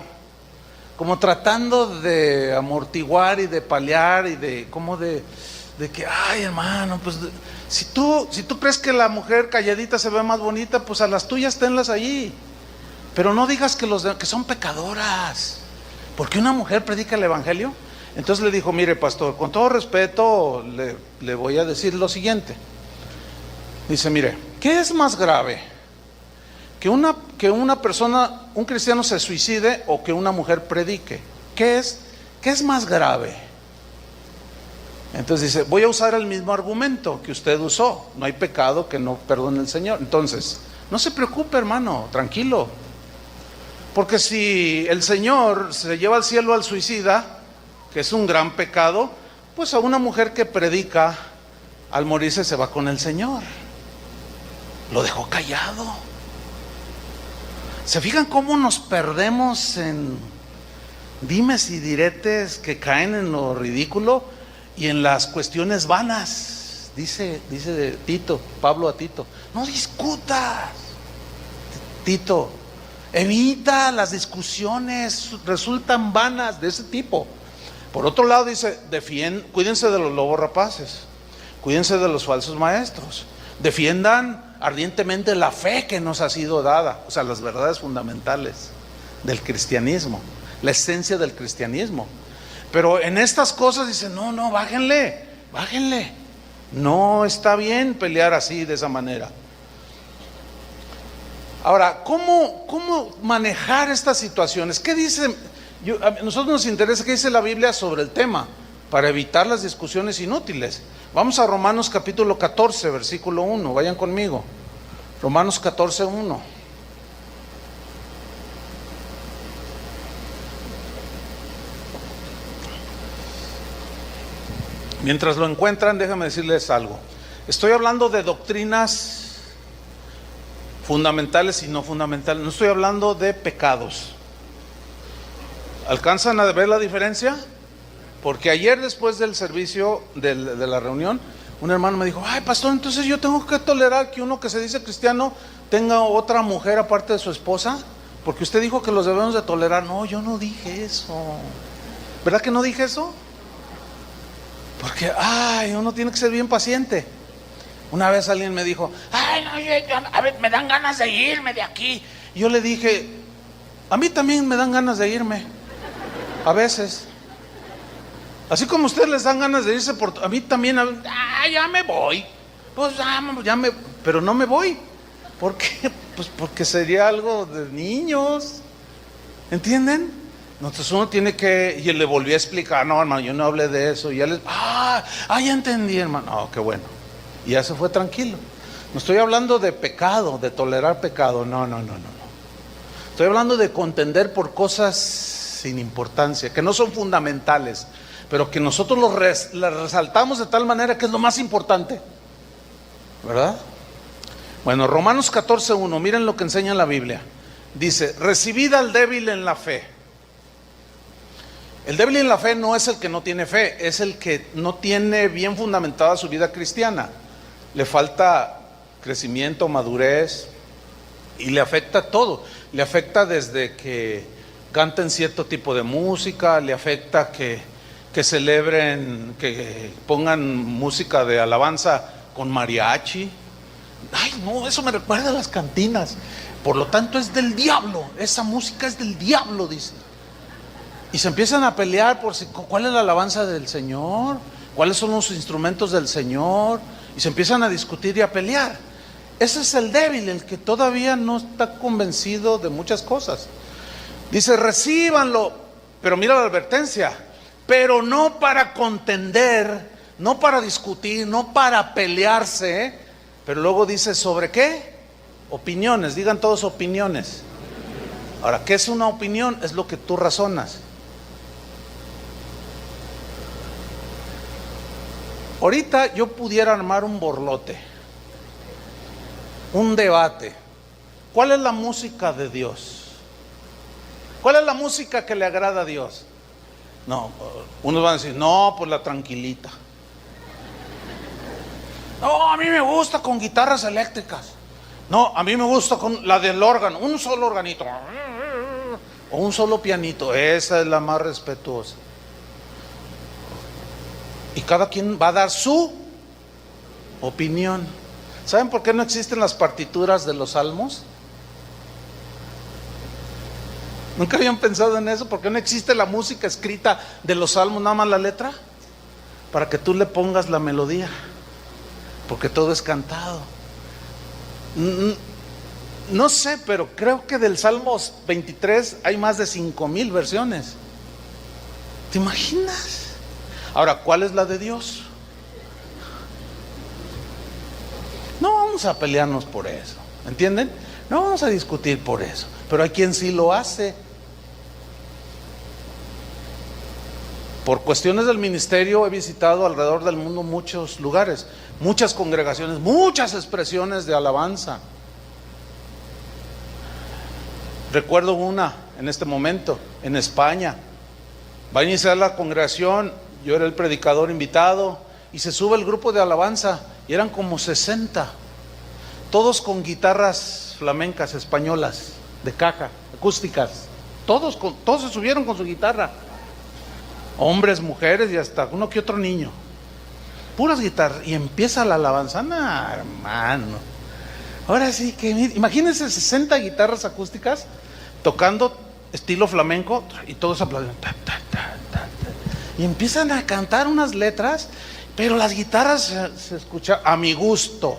como tratando de amortiguar y de paliar y de como de que, ay hermano, pues si tú crees que la mujer calladita se ve más bonita, pues a las tuyas tenlas allí, pero no digas que son pecadoras, porque una mujer predica el evangelio. Entonces le dijo, mire pastor, con todo respeto le voy a decir lo siguiente. Dice, mire, ¿qué es más grave? Que una persona, un cristiano se suicide o que una mujer predique. ¿Qué es más grave? Entonces dice, voy a usar el mismo argumento que usted usó. No hay pecado que no perdone el Señor. Entonces, no se preocupe hermano, tranquilo. Porque si el Señor se lleva al cielo al suicida, que es un gran pecado, pues a una mujer que predica, al morirse se va con el Señor. Lo dejó callado. ¿Se fijan cómo nos perdemos en dimes y diretes que caen en lo ridículo y en las cuestiones vanas? Dice Tito, Pablo a Tito, no discutas, Tito, evita las discusiones, resultan vanas de ese tipo. Por otro lado dice, cuídense de los lobos rapaces, cuídense de los falsos maestros, defiendan ardientemente la fe que nos ha sido dada, o sea, las verdades fundamentales del cristianismo, la esencia del cristianismo. Pero en estas cosas dice, no, bájenle, no está bien pelear así, de esa manera. Ahora, ¿cómo manejar estas situaciones? ¿Qué dice? A nosotros nos interesa qué dice la Biblia sobre el tema, para evitar las discusiones inútiles. Vamos a Romanos capítulo 14, versículo 1, vayan conmigo. Romanos 14, 1. Mientras lo encuentran, déjenme decirles algo. Estoy hablando de doctrinas fundamentales y no fundamentales. No estoy hablando de pecados. ¿Alcanzan a ver la diferencia? Porque ayer, después del servicio de la reunión, un hermano me dijo, ay pastor, entonces yo tengo que tolerar que uno que se dice cristiano tenga otra mujer aparte de su esposa, porque usted dijo que los debemos de tolerar. No, yo no dije eso. ¿Verdad que no dije eso? Porque, uno tiene que ser bien paciente. Una vez alguien me dijo, a ver, me dan ganas de irme de aquí. Y yo le dije, a mí también me dan ganas de irme, a veces. Así como a ustedes les dan ganas de irse, a mí también, ya me voy. Pues pero no me voy. ¿Por qué? Pues porque sería algo de niños. ¿Entienden? Entonces uno tiene que, y le volví a explicar, no hermano, yo no hablé de eso. Y ya ya entendí hermano. Oh, qué bueno. Y ya se fue tranquilo. No estoy hablando de pecado, de tolerar pecado, no. Estoy hablando de contender por cosas sin importancia, que no son fundamentales, pero que nosotros las resaltamos de tal manera que es lo más importante, ¿verdad? Bueno, Romanos 14:1, miren lo que enseña la Biblia. Dice, recibid al débil en la fe. El débil en la fe no es el que no tiene fe, es el que no tiene bien fundamentada su vida cristiana. Le falta crecimiento, madurez, y le afecta todo. Le afecta desde que canten cierto tipo de música, le afecta que celebren, que pongan música de alabanza con mariachi. Ay, no, eso me recuerda a las cantinas. Por lo tanto es del diablo, esa música es del diablo, dice. Y se empiezan a pelear por cuál es la alabanza del Señor, cuáles son los instrumentos del Señor, y se empiezan a discutir y a pelear. Ese es el débil, el que todavía no está convencido de muchas cosas. Dice, recíbanlo, pero mira la advertencia, pero no para contender, no para discutir, no para pelearse, pero luego dice, ¿sobre qué? Opiniones, digan todos opiniones. Ahora, ¿qué es una opinión? Es lo que tú razonas. Ahorita yo pudiera armar un borlote, un debate. ¿Cuál es la música de Dios? ¿Cuál es la música que le agrada a Dios? No, unos van a decir, no, pues la tranquilita. No, a mí me gusta con guitarras eléctricas. No, a mí me gusta con la del órgano, un solo organito. o un solo pianito, esa es la más respetuosa. Y cada quien va a dar su opinión. ¿Saben por qué no existen las partituras de los salmos? ¿Nunca habían pensado en eso? ¿Por qué no existe la música escrita de los salmos, nada más la letra? Para que tú le pongas la melodía, porque todo es cantado. No sé, pero creo que del Salmos 23 hay más de 5,000 versiones. ¿Te imaginas? Ahora, ¿cuál es la de Dios? No vamos a pelearnos por eso, ¿entienden? No vamos a discutir por eso, pero hay quien sí lo hace. Por cuestiones del ministerio he visitado alrededor del mundo muchos lugares, muchas congregaciones, muchas expresiones de alabanza. Recuerdo una en este momento, en España. Va a iniciar la congregación, yo era el predicador invitado, y se sube el grupo de alabanza, y eran como 60, todos con guitarras flamencas españolas, de caja, acústicas, todos se subieron con su guitarra, hombres, mujeres y hasta uno que otro niño, puras guitarras, y empieza la alabanza. No, hermano, ahora sí que imagínense 60 guitarras acústicas tocando estilo flamenco y todos aplaudiendo, y empiezan a cantar unas letras, pero las guitarras se escuchan a mi gusto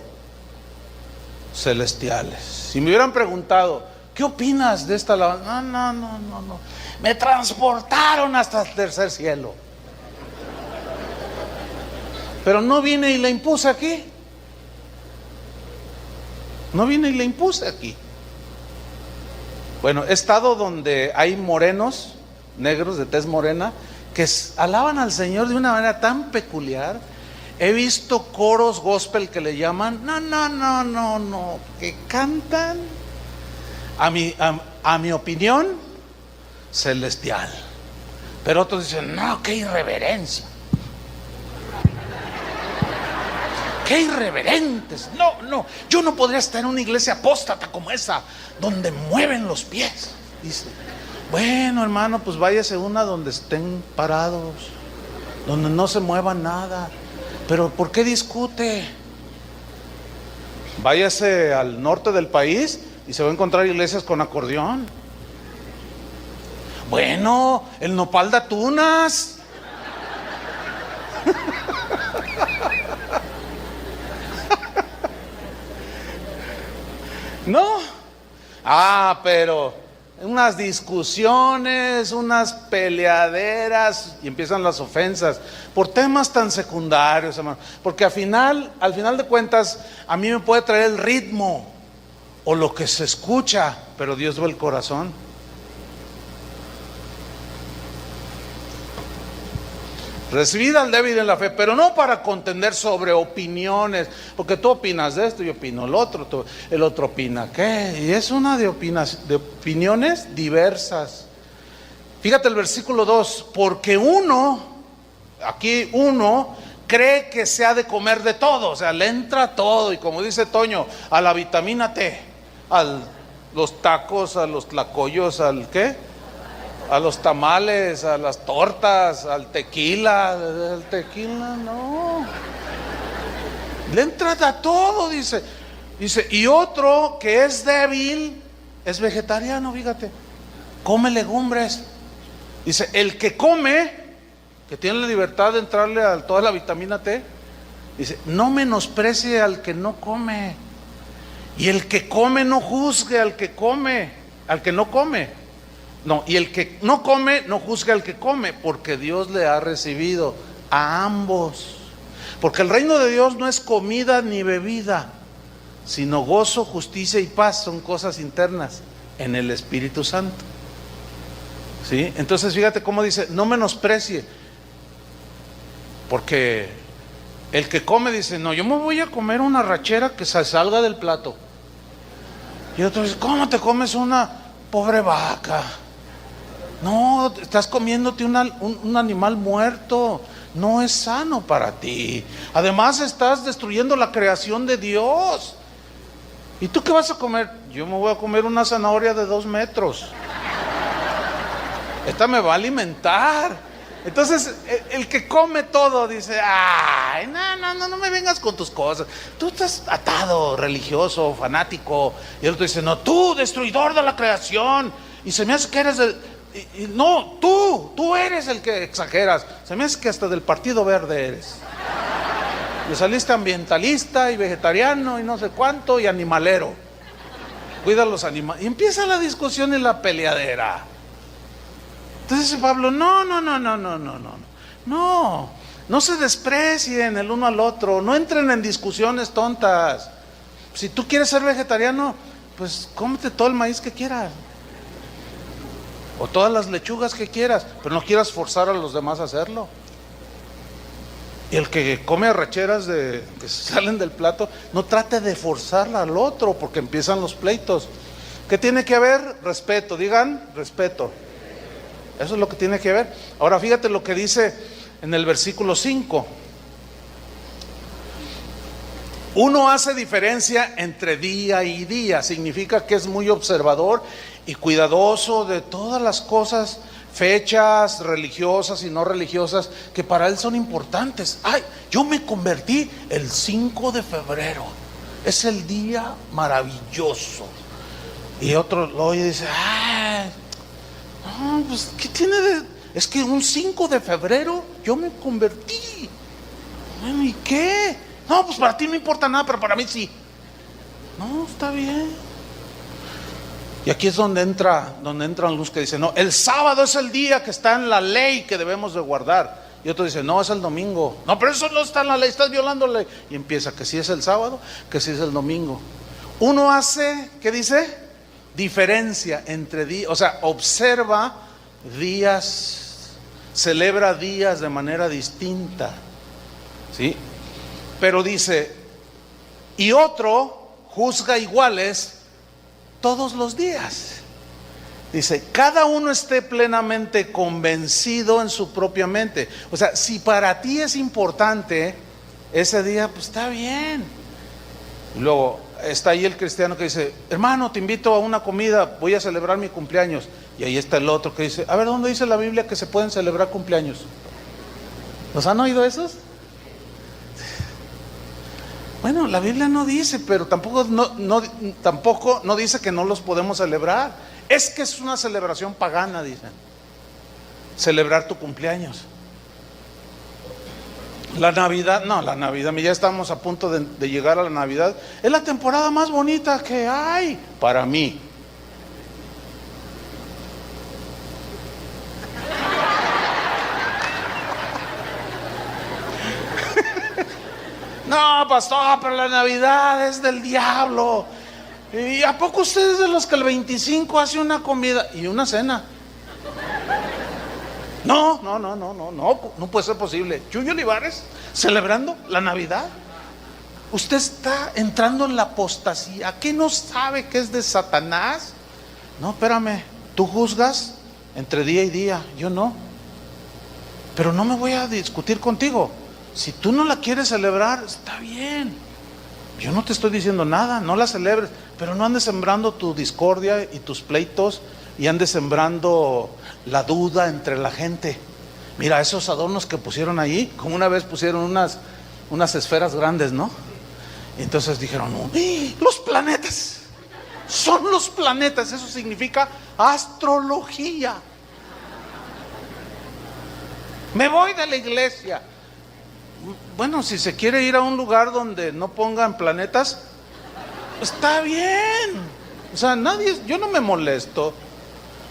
celestiales. Si me hubieran preguntado, ¿qué opinas de esta alabanza? No, me transportaron hasta el tercer cielo, pero no vine y la impuse aquí. No vine y la impuse aquí. Bueno, he estado donde hay morenos, negros de tez morena, que alaban al Señor de una manera tan peculiar. He visto coros gospel que le llaman, no, que cantan, a mi opinión, celestial. Pero otros dicen, no, qué irreverencia. ¡Qué irreverentes! No, yo no podría estar en una iglesia apóstata como esa, donde mueven los pies. Dice, bueno, hermano, pues váyase a una donde estén parados, donde no se mueva nada. Pero ¿por qué discute? Váyase al norte del país y se va a encontrar iglesias con acordeón. Bueno, el nopal de Tunas. No, pero unas discusiones, unas peleaderas, y empiezan las ofensas por temas tan secundarios, hermano. Porque al final de cuentas, a mí me puede traer el ritmo o lo que se escucha, pero Dios ve el corazón. Recibid al débil en la fe, pero no para contender sobre opiniones, porque tú opinas de esto, yo opino el otro, el otro opina qué, y es una de opiniones diversas. Fíjate el versículo 2, porque uno cree que se ha de comer de todo, o sea, le entra todo, y como dice Toño, a la vitamina T, a los tacos, a los tlacoyos, al ¿qué? A los tamales, a las tortas, al tequila. El tequila no. Le entra a todo, dice. Y otro que es débil, es vegetariano, fíjate. Come legumbres. Dice, el que come, que tiene la libertad de entrarle a toda la vitamina T, dice, no menosprecie al que no come. Y el que come no juzgue al que come, al que no come. No, y el que no come, no juzga al que come, porque Dios le ha recibido a ambos. Porque el reino de Dios no es comida ni bebida, sino gozo, justicia y paz, son cosas internas en el Espíritu Santo. ¿Sí? Entonces fíjate cómo dice, no menosprecie, porque el que come dice, no, yo me voy a comer una rachera que se salga del plato. Y otro dice, ¿cómo te comes una pobre vaca? No, estás comiéndote un animal muerto, no es sano para ti. Además estás destruyendo la creación de Dios. ¿Y tú qué vas a comer? Yo me voy a comer una zanahoria de 2 metros. esta me va a alimentar. Entonces el que come todo dice, ay, no me vengas con tus cosas. Tú estás atado, religioso, fanático. Y el otro dice, no, tú, destruidor de la creación. Y se me hace que eres no, tú eres el que exageras. Se me hace que hasta del Partido Verde eres. Le saliste ambientalista y vegetariano y no sé cuánto y animalero. Cuida los animales. Y empieza la discusión y la peleadera. Entonces Pablo, no se desprecien el uno al otro, no entren en discusiones tontas. Si tú quieres ser vegetariano, pues cómete todo el maíz que quieras, o todas las lechugas que quieras, pero no quieras forzar a los demás a hacerlo. Y el que come arracheras que salen del plato, no trate de forzarla al otro, porque empiezan los pleitos. ¿Qué tiene que haber? Respeto, digan, respeto. Eso es lo que tiene que ver. Ahora fíjate lo que dice en el versículo 5. Uno hace diferencia entre día y día. Significa que es muy observador y cuidadoso de todas las cosas, fechas religiosas y no religiosas, que para él son importantes. Ay, yo me convertí el 5 de febrero. Es el día maravilloso. Y otro lo oye y dice, ay, no, pues, ¿qué tiene de...? Es que un 5 de febrero yo me convertí. Bueno, ¿y qué? No, pues para ti no importa nada, pero para mí sí. No, está bien. Y aquí es donde entran los que dicen, no, el sábado es el día que está en la ley que debemos de guardar. Y otro dice, no, es el domingo. No, pero eso no está en la ley, estás violando la ley. Y empieza que sí es el sábado, que sí es el domingo. Uno hace, ¿qué dice? Diferencia entre días, o sea, observa días, celebra días de manera distinta, ¿sí? Pero dice, y otro juzga iguales todos los días. Dice, cada uno esté plenamente convencido en su propia mente. O sea, si para ti es importante ese día, pues está bien. Y luego está ahí el cristiano que dice, hermano, te invito a una comida, voy a celebrar mi cumpleaños. Y ahí está el otro que dice, a ver, ¿dónde dice la Biblia que se pueden celebrar cumpleaños? ¿Los han oído esos? Bueno, la Biblia no dice, pero tampoco no dice que no los podemos celebrar. Es que es una celebración pagana, dicen. Celebrar tu cumpleaños. La Navidad, ya estamos a punto de llegar a la Navidad. Es la temporada más bonita que hay para mí. No, pastor, pero la Navidad es del diablo. ¿Y a poco ustedes de los que el 25 hace una comida y una cena? No puede ser posible. Chuyo Olivares celebrando la Navidad. Usted está entrando en la apostasía. ¿Qué no sabe que es de Satanás? No, espérame, tú juzgas entre día y día, yo no. Pero no me voy a discutir contigo. Si tú no la quieres celebrar, está bien. Yo no te estoy diciendo nada, no la celebres, pero no andes sembrando tu discordia y tus pleitos y andes sembrando la duda entre la gente. Mira, esos adornos que pusieron ahí, como una vez pusieron unas esferas grandes, ¿no? Y entonces dijeron, los planetas, son los planetas, eso significa astrología. Me voy de la iglesia. Bueno, si se quiere ir a un lugar donde no pongan planetas, está bien. O sea, yo no me molesto.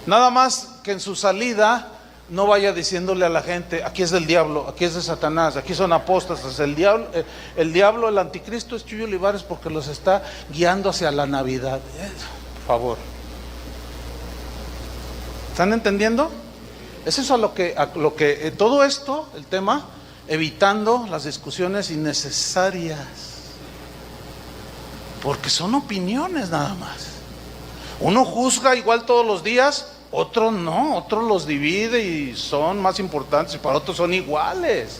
Nada más que en su salida no vaya diciéndole a la gente, aquí es del diablo, aquí es de Satanás, aquí son apóstatas. El diablo, el anticristo es Chuyo Olivares porque los está guiando hacia la Navidad. Por favor. ¿Están entendiendo? Es eso a lo que todo esto, el tema, evitando las discusiones innecesarias, porque son opiniones nada más. Uno juzga igual todos los días, otro no, otro los divide y son más importantes, y para otros son iguales.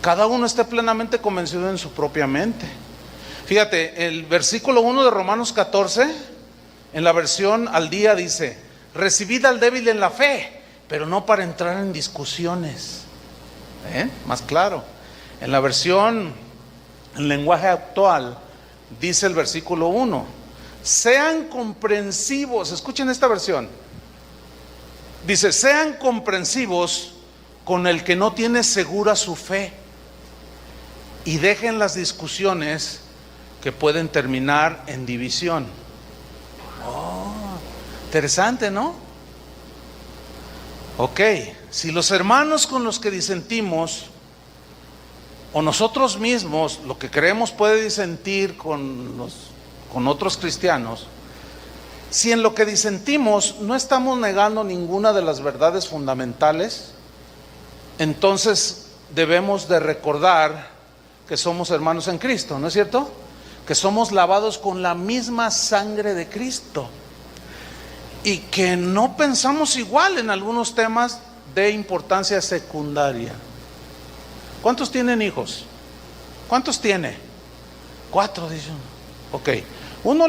Cada uno esté plenamente convencido en su propia mente. Fíjate, el versículo 1 de Romanos 14, en la versión al día dice, recibid al débil en la fe pero no para entrar en discusiones. Más claro, en la versión, en lenguaje actual, dice el versículo 1, sean comprensivos. Escuchen esta versión. Dice, sean comprensivos con el que no tiene segura su fe y dejen las discusiones que pueden terminar en división. Interesante, ¿no? Ok, si los hermanos con los que disentimos, o nosotros mismos, lo que creemos puede disentir con otros cristianos, si en lo que disentimos no estamos negando ninguna de las verdades fundamentales, entonces debemos de recordar que somos hermanos en Cristo, ¿no es cierto? Que somos lavados con la misma sangre de Cristo y que no pensamos igual en algunos temas de importancia secundaria. ¿Cuántos tienen hijos? ¿Cuántos tiene? 4, dice uno. Ok, uno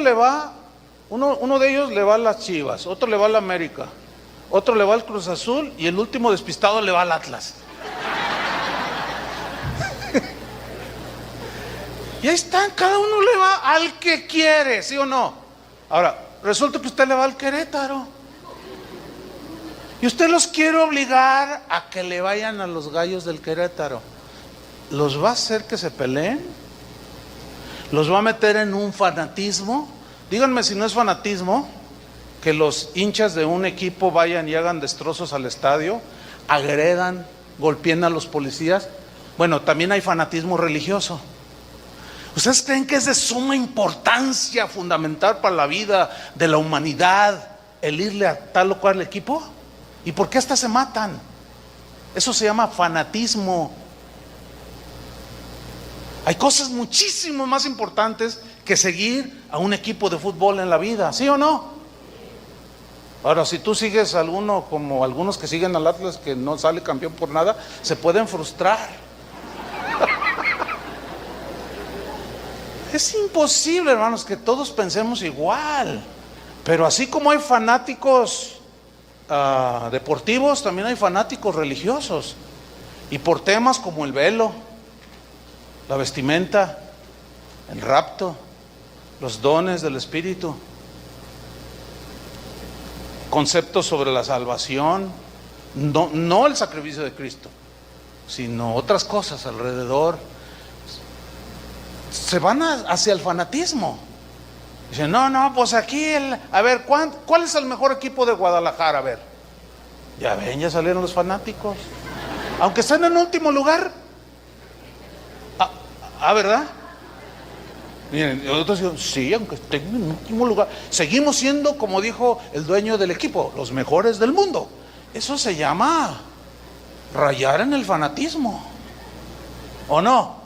de ellos le va a las Chivas, otro le va a la América, otro le va al Cruz Azul y el último despistado le va al Atlas. Y ahí están, cada uno le va al que quiere, ¿sí o no? Ahora, resulta que usted le va al Querétaro y usted los quiere obligar a que le vayan a los Gallos del Querétaro. ¿Los va a hacer que se peleen? ¿Los va a meter en un fanatismo? Díganme si no es fanatismo que los hinchas de un equipo vayan y hagan destrozos al estadio, agredan, golpeen a los policías. Bueno, también hay fanatismo religioso. ¿Ustedes creen que es de suma importancia, fundamental para la vida de la humanidad, el irle a tal o cual equipo? ¿Y por qué hasta se matan? Eso se llama fanatismo. Hay cosas muchísimo más importantes que seguir a un equipo de fútbol en la vida, ¿sí o no? Ahora, si tú sigues a alguno como algunos que siguen al Atlas que no sale campeón por nada, se pueden frustrar. Es imposible, hermanos, que todos pensemos igual. Pero así como hay fanáticos deportivos, también hay fanáticos religiosos. Y por temas como el velo, la vestimenta, el rapto, los dones del Espíritu, conceptos sobre la salvación, no el sacrificio de Cristo, sino otras cosas alrededor, se van hacia el fanatismo. Dicen, no, pues aquí, a ver, ¿cuál es el mejor equipo de Guadalajara? A ver, ya ven, ya salieron los fanáticos. Aunque estén en último lugar. ¿Verdad? Miren, otros dicen, sí, aunque estén en último lugar, seguimos siendo, como dijo el dueño del equipo, los mejores del mundo. Eso se llama rayar en el fanatismo, ¿o no?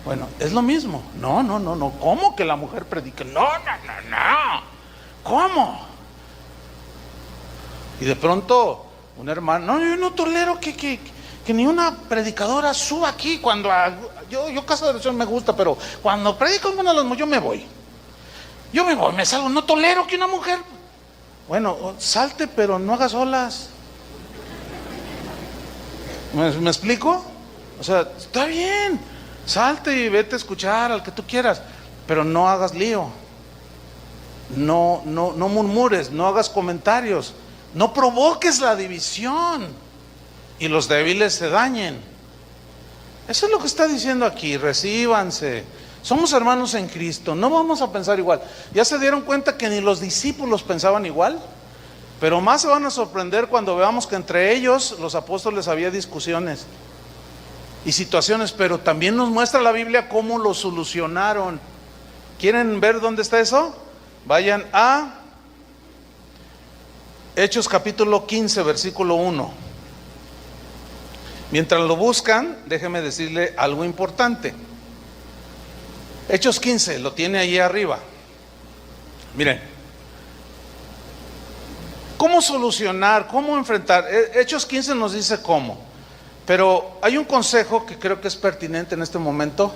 Bueno, es lo mismo. No. ¿Cómo que la mujer predique? No. ¿Cómo? Y de pronto, un hermano, no, yo no tolero que ni una predicadora suba aquí cuando yo casa de oración me gusta, pero cuando predico una de las yo me voy, me salgo, no tolero que una mujer. Bueno, salte, pero no hagas olas. ¿Me explico? O sea, está bien, salte y vete a escuchar al que tú quieras, pero no hagas lío, no murmures, no hagas comentarios, no provoques la división y los débiles se dañen. Eso es lo que está diciendo aquí. Recíbanse, somos hermanos en Cristo, no vamos a pensar igual. ¿Ya se dieron cuenta que ni los discípulos pensaban igual? Pero más se van a sorprender cuando veamos que entre ellos, los apóstoles, había discusiones y situaciones, pero también nos muestra la Biblia cómo lo solucionaron. ¿Quieren ver dónde está eso? Vayan a Hechos capítulo 15, versículo 1. Mientras lo buscan, déjeme decirle algo importante. Hechos 15, lo tiene ahí arriba. Miren, ¿cómo solucionar? ¿Cómo enfrentar? Hechos 15 nos dice cómo. Pero hay un consejo que creo que es pertinente en este momento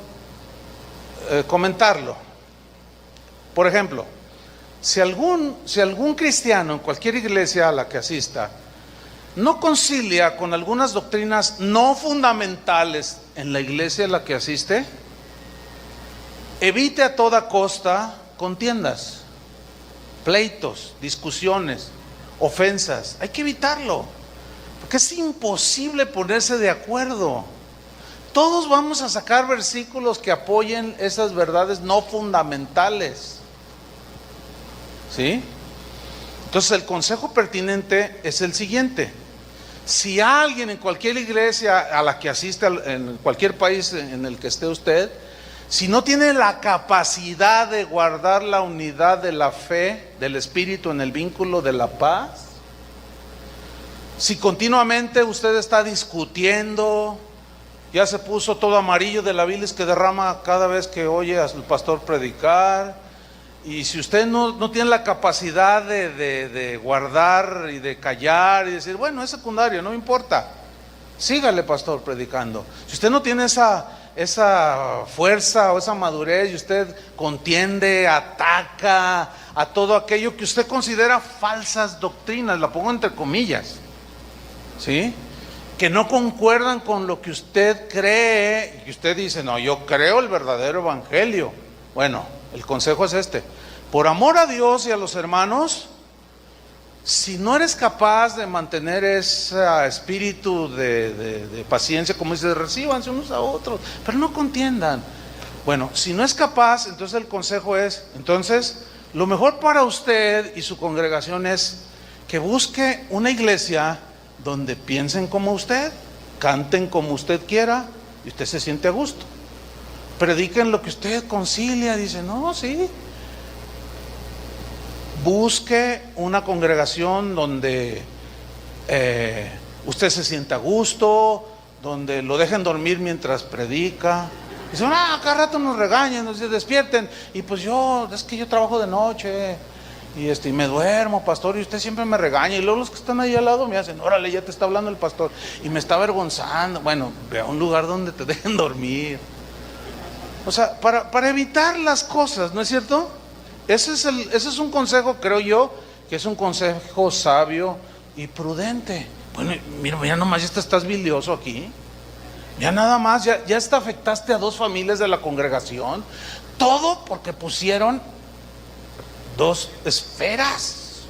comentarlo. Por ejemplo, Si algún cristiano en cualquier iglesia a la que asista no concilia con algunas doctrinas no fundamentales en la iglesia a la que asiste, evite a toda costa contiendas, pleitos, discusiones, ofensas. Hay que evitarlo, porque es imposible ponerse de acuerdo. Todos vamos a sacar versículos que apoyen esas verdades no fundamentales, ¿sí? Entonces el consejo pertinente es el siguiente: si alguien en cualquier iglesia a la que asiste, en cualquier país en el que esté usted, si no tiene la capacidad de guardar la unidad de la fe, del espíritu en el vínculo de la paz, si continuamente usted está discutiendo, ya se puso todo amarillo de la bilis que derrama cada vez que oye al pastor predicar, y si usted no tiene la capacidad de guardar y de callar y decir, bueno, es secundario, no me importa, sígale pastor predicando. Si usted no tiene esa fuerza o esa madurez y usted contiende, ataca a todo aquello que usted considera falsas doctrinas, la pongo entre comillas, ¿sí?, que no concuerdan con lo que usted cree, y usted dice, no, yo creo el verdadero evangelio. Bueno, el consejo es este: por amor a Dios y a los hermanos, si no eres capaz de mantener ese espíritu de paciencia, como dice, recíbanse unos a otros, pero no contiendan. Bueno, si no es capaz, entonces el consejo es, entonces, lo mejor para usted y su congregación es que busque una iglesia donde piensen como usted, canten como usted quiera y usted se siente a gusto. Prediquen lo que usted concilia, dice, no, sí. Busque una congregación donde usted se sienta a gusto, donde lo dejen dormir mientras predica. Dicen, cada rato nos regañan, nos despierten, y pues es que yo trabajo de noche y me duermo, pastor, y usted siempre me regaña, y luego los que están ahí al lado me hacen, órale, ya te está hablando el pastor y me está avergonzando. Bueno, ve a un lugar donde te dejen dormir. O sea, para evitar las cosas, ¿no es cierto? Ese es un consejo, creo yo, que es un consejo sabio y prudente. Bueno, mira nomás, ya estás bilioso aquí. Ya nada más, ya hasta afectaste a 2 familias de la congregación. Todo porque pusieron 2 esferas.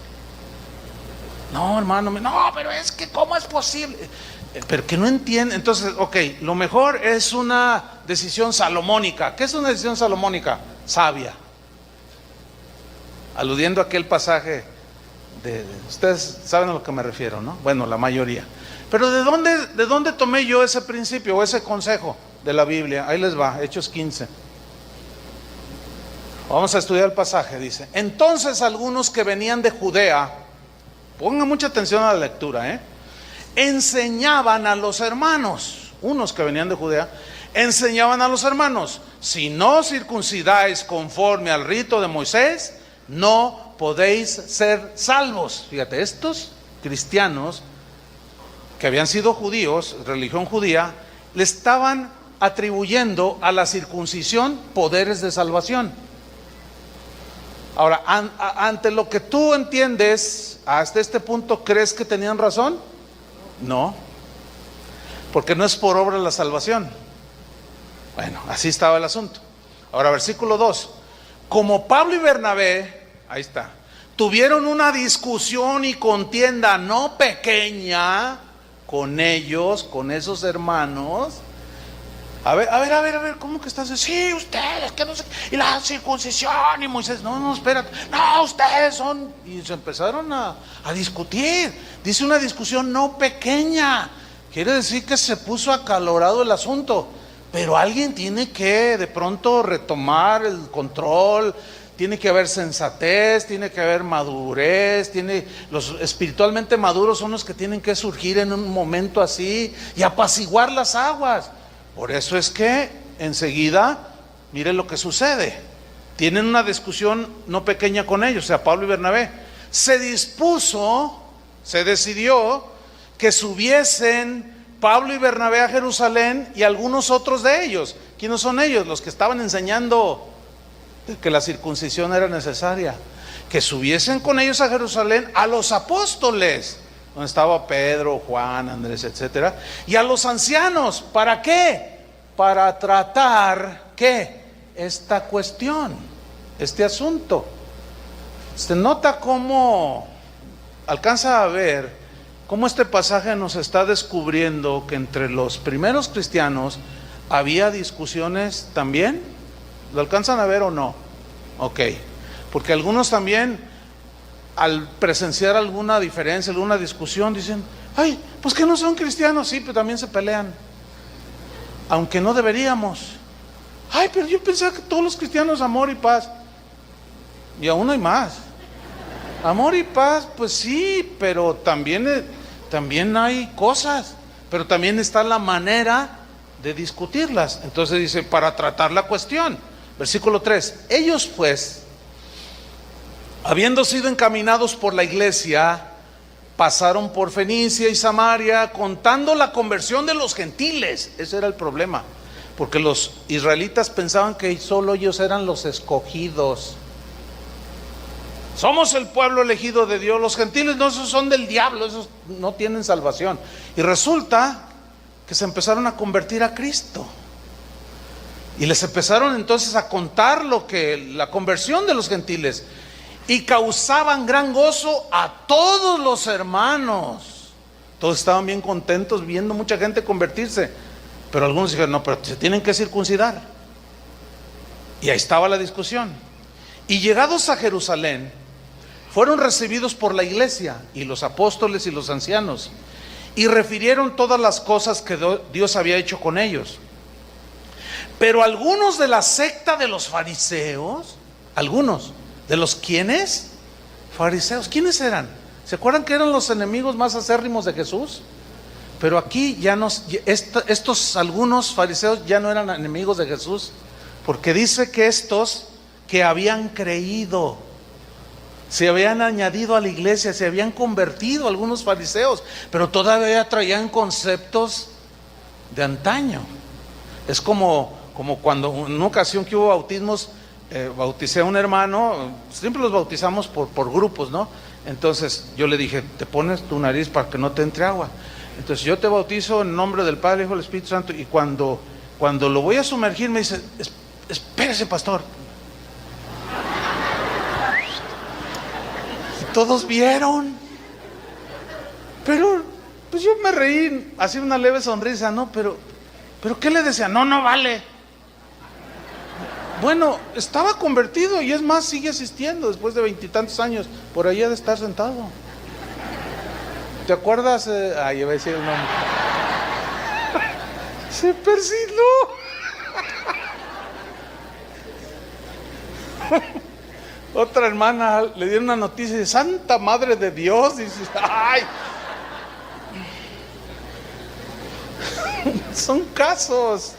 No, hermano, no, pero es que ¿cómo es posible? Pero que no entiende. Entonces, ok, lo mejor es una decisión salomónica. ¿Qué es una decisión salomónica? Sabia. Aludiendo a aquel pasaje ustedes saben a lo que me refiero, ¿no? Bueno, la mayoría. Pero ¿de dónde tomé yo ese principio o ese consejo de la Biblia? Ahí les va, Hechos 15. Vamos a estudiar el pasaje, dice: entonces algunos que venían de Judea, pongan mucha atención a la lectura, enseñaban a los hermanos, unos que venían de Judea, enseñaban a los hermanos, si no circuncidáis conforme al rito de Moisés, no podéis ser salvos. Fíjate, estos cristianos que habían sido judíos, religión judía, le estaban atribuyendo a la circuncisión poderes de salvación. Ahora, ante lo que tú entiendes, hasta este punto, ¿crees que tenían razón? No, porque no es por obra la salvación. Bueno, así estaba el asunto. Ahora, versículo 2. Como Pablo y Bernabé, ahí está, tuvieron una discusión y contienda no pequeña con ellos, con esos hermanos. A ver, ¿cómo que estás? Sí, ustedes, que no sé, y la circuncisión, y Moisés, no, espérate, no, ustedes son, y se empezaron a discutir. Dice una discusión no pequeña, quiere decir que se puso acalorado el asunto, pero alguien tiene que de pronto retomar el control. Tiene que haber sensatez, tiene que haber madurez, los espiritualmente maduros son los que tienen que surgir en un momento así y apaciguar las aguas. Por eso es que enseguida, miren lo que sucede. Tienen una discusión no pequeña con ellos, o sea, Pablo y Bernabé. Se decidió que subiesen Pablo y Bernabé a Jerusalén y algunos otros de ellos. ¿Quiénes son ellos? Los que estaban enseñando que la circuncisión era necesaria, que subiesen con ellos a Jerusalén a los apóstoles, donde estaba Pedro, Juan, Andrés, etcétera, y a los ancianos. ¿Para qué? Para tratar, ¿qué? Esta cuestión, este asunto. Se nota cómo, alcanza a ver cómo este pasaje nos está descubriendo que entre los primeros cristianos había discusiones también. ¿Lo alcanzan a ver o no? Ok, porque algunos también, al presenciar alguna diferencia, alguna discusión, dicen: ay, pues que no son cristianos. Sí, pero también se pelean, aunque no deberíamos. Ay, pero yo pensaba que todos los cristianos amor y paz. Y aún hay más. Amor y paz, pues sí, pero también hay cosas, pero también está la manera de discutirlas. Entonces dice, para tratar la cuestión. Versículo 3, ellos pues, habiendo sido encaminados por la iglesia, pasaron por Fenicia y Samaria, contando la conversión de los gentiles. Ese era el problema, porque los israelitas pensaban que solo ellos eran los escogidos. Somos el pueblo elegido de Dios. Los gentiles no, esos son del diablo, esos no tienen salvación. Y resulta que se empezaron a convertir a Cristo, y les empezaron entonces a contar la conversión de los gentiles, y causaban gran gozo a todos los hermanos. Todos estaban bien contentos viendo mucha gente convertirse, pero algunos dijeron: no, pero se tienen que circuncidar. Y ahí estaba la discusión. Y llegados a Jerusalén, fueron recibidos por la iglesia y los apóstoles y los ancianos, y refirieron todas las cosas que Dios había hecho con ellos. Pero algunos de la secta de los fariseos, algunos de los ¿quiénes? Fariseos. ¿Quiénes eran? ¿Se acuerdan que eran los enemigos más acérrimos de Jesús? Pero aquí ya estos algunos fariseos ya no eran enemigos de Jesús, porque dice que estos que habían creído, se habían añadido a la iglesia, se habían convertido algunos fariseos, pero todavía traían conceptos de antaño. Es como cuando en una ocasión que hubo bautismos, bauticé a un hermano. Siempre los bautizamos por grupos, ¿no? Entonces yo le dije: te pones tu nariz para que no te entre agua. Entonces yo te bautizo en nombre del Padre, Hijo y del Espíritu Santo. Y cuando lo voy a sumergir me dice: espérese, pastor. Todos vieron, pero pues yo me reí, así una leve sonrisa, ¿no? Pero ¿qué le decía? No vale. Bueno, estaba convertido, y es más, sigue asistiendo después de 20 y tantos años. Por ahí ha de estar sentado. ¿Te acuerdas? Ahí iba a decir el nombre. Se persignó. Otra hermana le dieron una noticia de Santa Madre de Dios. Dice: ay, son casos.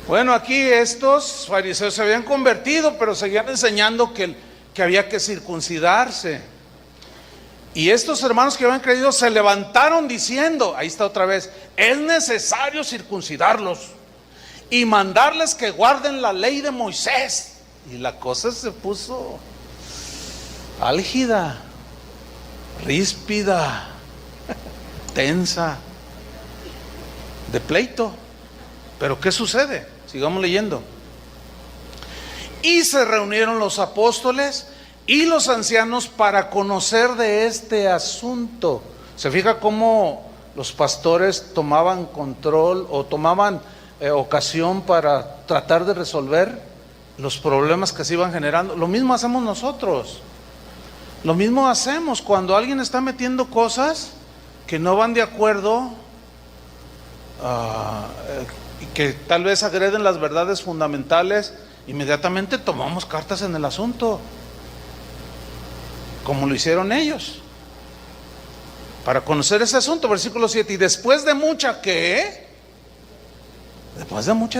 Bueno, aquí estos fariseos se habían convertido, pero seguían enseñando que había que circuncidarse. Y estos hermanos que habían creído se levantaron diciendo, ahí está otra vez: es necesario circuncidarlos y mandarles que guarden la ley de Moisés. Y la cosa se puso álgida, ríspida, tensa, de pleito. Pero ¿qué sucede? Sigamos leyendo. Y se reunieron los apóstoles y los ancianos para conocer de este asunto. ¿Se fija cómo los pastores tomaban control o tomaban ocasión para tratar de resolver los problemas que se iban generando? Lo mismo hacemos nosotros. Lo mismo hacemos cuando alguien está metiendo cosas que no van de acuerdo, y que tal vez agreden las verdades fundamentales. Inmediatamente tomamos cartas en el asunto, como lo hicieron ellos, para conocer ese asunto. Versículo 7, y después de mucha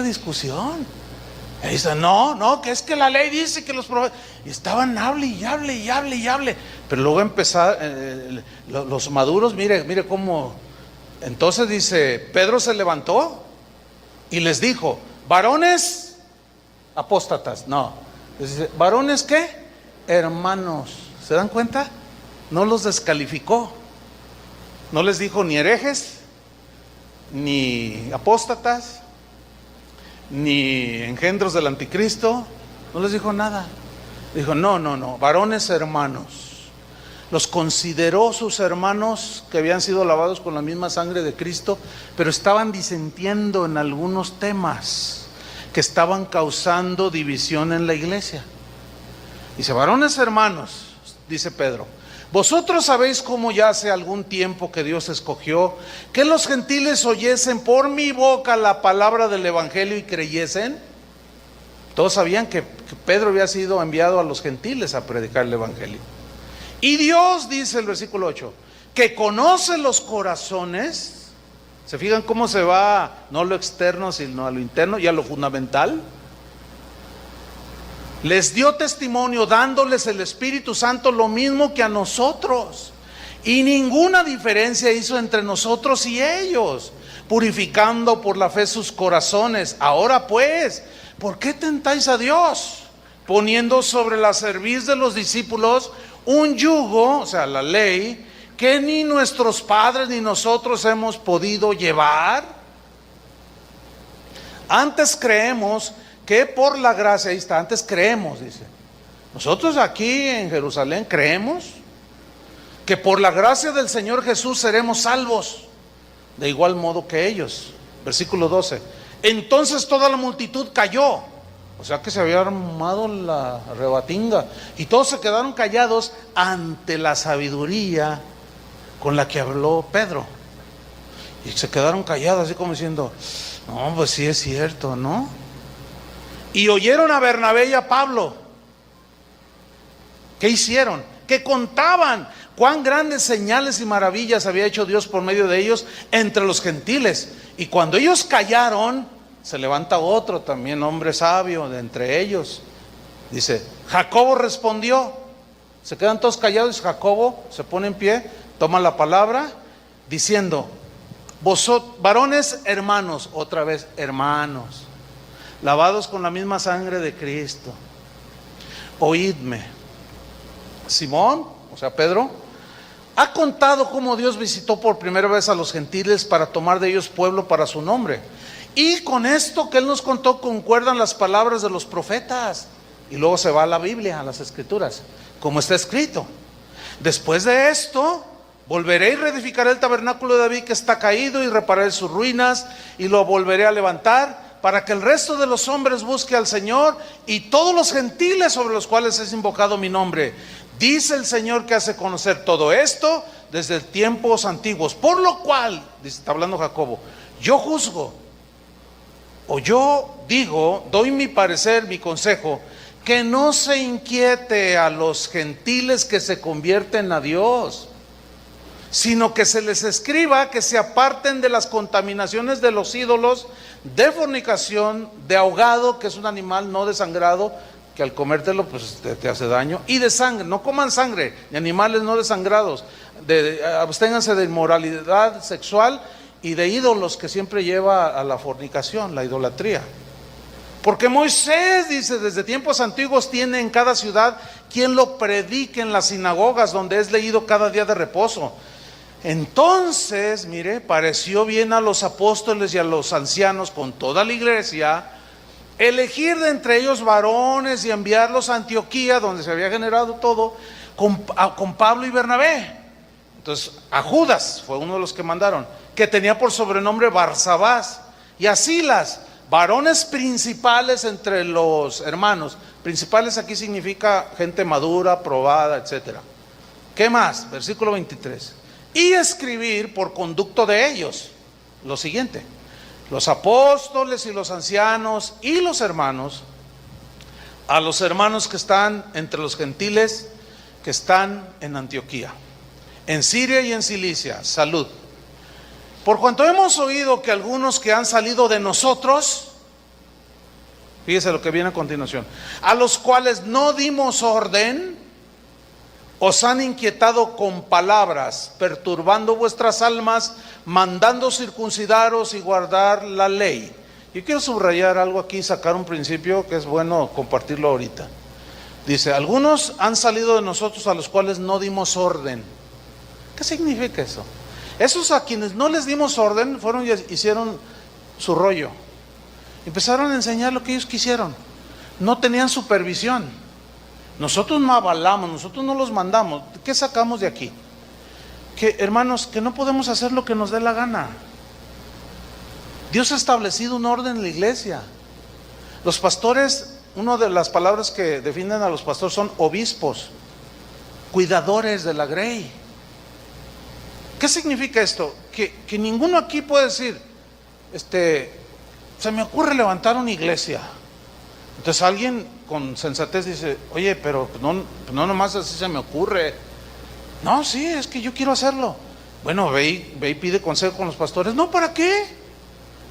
discusión, y dice: no, que es que la ley dice que los profetas, y estaban hable y hable. Pero luego empezaron los maduros. Mire cómo. Entonces dice: Pedro se levantó y les dijo: varones apóstatas, no, dice: varones ¿qué? hermanos. ¿Se dan cuenta? No los descalificó. No les dijo ni herejes, ni apóstatas, ni engendros del anticristo. No les dijo nada. Dijo, no, varones hermanos. Los consideró sus hermanos que habían sido lavados con la misma sangre de Cristo, pero estaban disentiendo en algunos temas que estaban causando división en la iglesia. Dice, varones hermanos, dice Pedro, vosotros sabéis cómo ya hace algún tiempo que Dios escogió que los gentiles oyesen por mi boca la palabra del evangelio y creyesen. Todos sabían que Pedro había sido enviado a los gentiles a predicar el evangelio. Y Dios, dice el versículo 8, que conoce los corazones. ¿Se fijan cómo se va no a lo externo sino a lo interno y a lo fundamental? Les dio testimonio dándoles el Espíritu Santo lo mismo que a nosotros, y ninguna diferencia hizo entre nosotros y ellos, purificando por la fe sus corazones. Ahora pues, ¿por qué tentáis a Dios, poniendo sobre la cerviz de los discípulos un yugo, o sea, la ley, que ni nuestros padres ni nosotros hemos podido llevar? Antes creemos que por la gracia, ahí está, antes creemos, dice. Nosotros aquí en Jerusalén creemos que por la gracia del Señor Jesús seremos salvos, de igual modo que ellos. Versículo 12. Entonces toda la multitud cayó. O sea que se había armado la rebatinga y todos se quedaron callados ante la sabiduría con la que habló Pedro. Y se quedaron callados así como diciendo, no, pues sí es cierto, ¿no? Y oyeron a Bernabé y a Pablo. ¿Qué hicieron? Que contaban cuán grandes señales y maravillas había hecho Dios por medio de ellos entre los gentiles. Y cuando ellos callaron, se levanta otro también, hombre sabio de entre ellos. Dice, Jacobo respondió. Se quedan todos callados y Jacobo se pone en pie, toma la palabra, diciendo, vosotros, varones hermanos, otra vez hermanos, lavados con la misma sangre de Cristo, oídme. Simón, o sea Pedro, ha contado cómo Dios visitó por primera vez a los gentiles para tomar de ellos pueblo para su nombre. Y con esto que él nos contó concuerdan las palabras de los profetas. Y luego se va a la Biblia, a las Escrituras, como está escrito. Después de esto, volveré y reedificaré el tabernáculo de David que está caído, y repararé sus ruinas y lo volveré a levantar, para que el resto de los hombres busque al Señor y todos los gentiles sobre los cuales es invocado mi nombre. Dice el Señor que hace conocer todo esto desde tiempos antiguos. Por lo cual, está hablando Jacobo, yo juzgo, o yo digo, doy mi parecer, mi consejo, que no se inquiete a los gentiles que se convierten a Dios, sino que se les escriba que se aparten de las contaminaciones de los ídolos, de fornicación, de ahogado, que es un animal no desangrado, que al comértelo pues te hace daño, y de sangre. No coman sangre, ni animales no desangrados. Absténganse de inmoralidad sexual y de ídolos, que siempre lleva a la fornicación, la idolatría. Porque Moisés, dice, desde tiempos antiguos tiene en cada ciudad quien lo predique en las sinagogas, donde es leído cada día de reposo. Entonces, mire, pareció bien a los apóstoles y a los ancianos con toda la iglesia elegir de entre ellos varones y enviarlos a Antioquía, donde se había generado todo, con Pablo y Bernabé. Entonces a Judas fue uno de los que mandaron, que tenía por sobrenombre Barsabás, y a Silas, varones principales entre los hermanos. Principales aquí significa gente madura, probada, etcétera. ¿Qué más? Versículo 23. Y escribir por conducto de ellos lo siguiente: los apóstoles y los ancianos y los hermanos, a los hermanos que están entre los gentiles que están en Antioquía, en Siria y en Cilicia, salud. Por cuanto hemos oído que algunos que han salido de nosotros, fíjese lo que viene a continuación, a los cuales no dimos orden, os han inquietado con palabras, perturbando vuestras almas, mandando circuncidaros y guardar la ley. Yo quiero subrayar algo aquí, sacar un principio que es bueno compartirlo ahorita. Dice, algunos han salido de nosotros a los cuales no dimos orden. ¿Qué significa eso? Esos a quienes no les dimos orden fueron y hicieron su rollo. Empezaron a enseñar lo que ellos quisieron. No tenían supervisión. Nosotros no avalamos, nosotros no los mandamos. ¿Qué sacamos de aquí? Que, hermanos, que no podemos hacer lo que nos dé la gana. Dios ha establecido un orden en la iglesia. Los pastores, una de las palabras que definen a los pastores son obispos, cuidadores de la grey. ¿Qué significa esto? Que ninguno aquí puede decir, se me ocurre levantar una iglesia. Entonces alguien con sensatez dice, oye, pero no nomás así se me ocurre. No, sí, es que yo quiero hacerlo. Bueno, ve y pide consejo con los pastores. No, ¿para qué?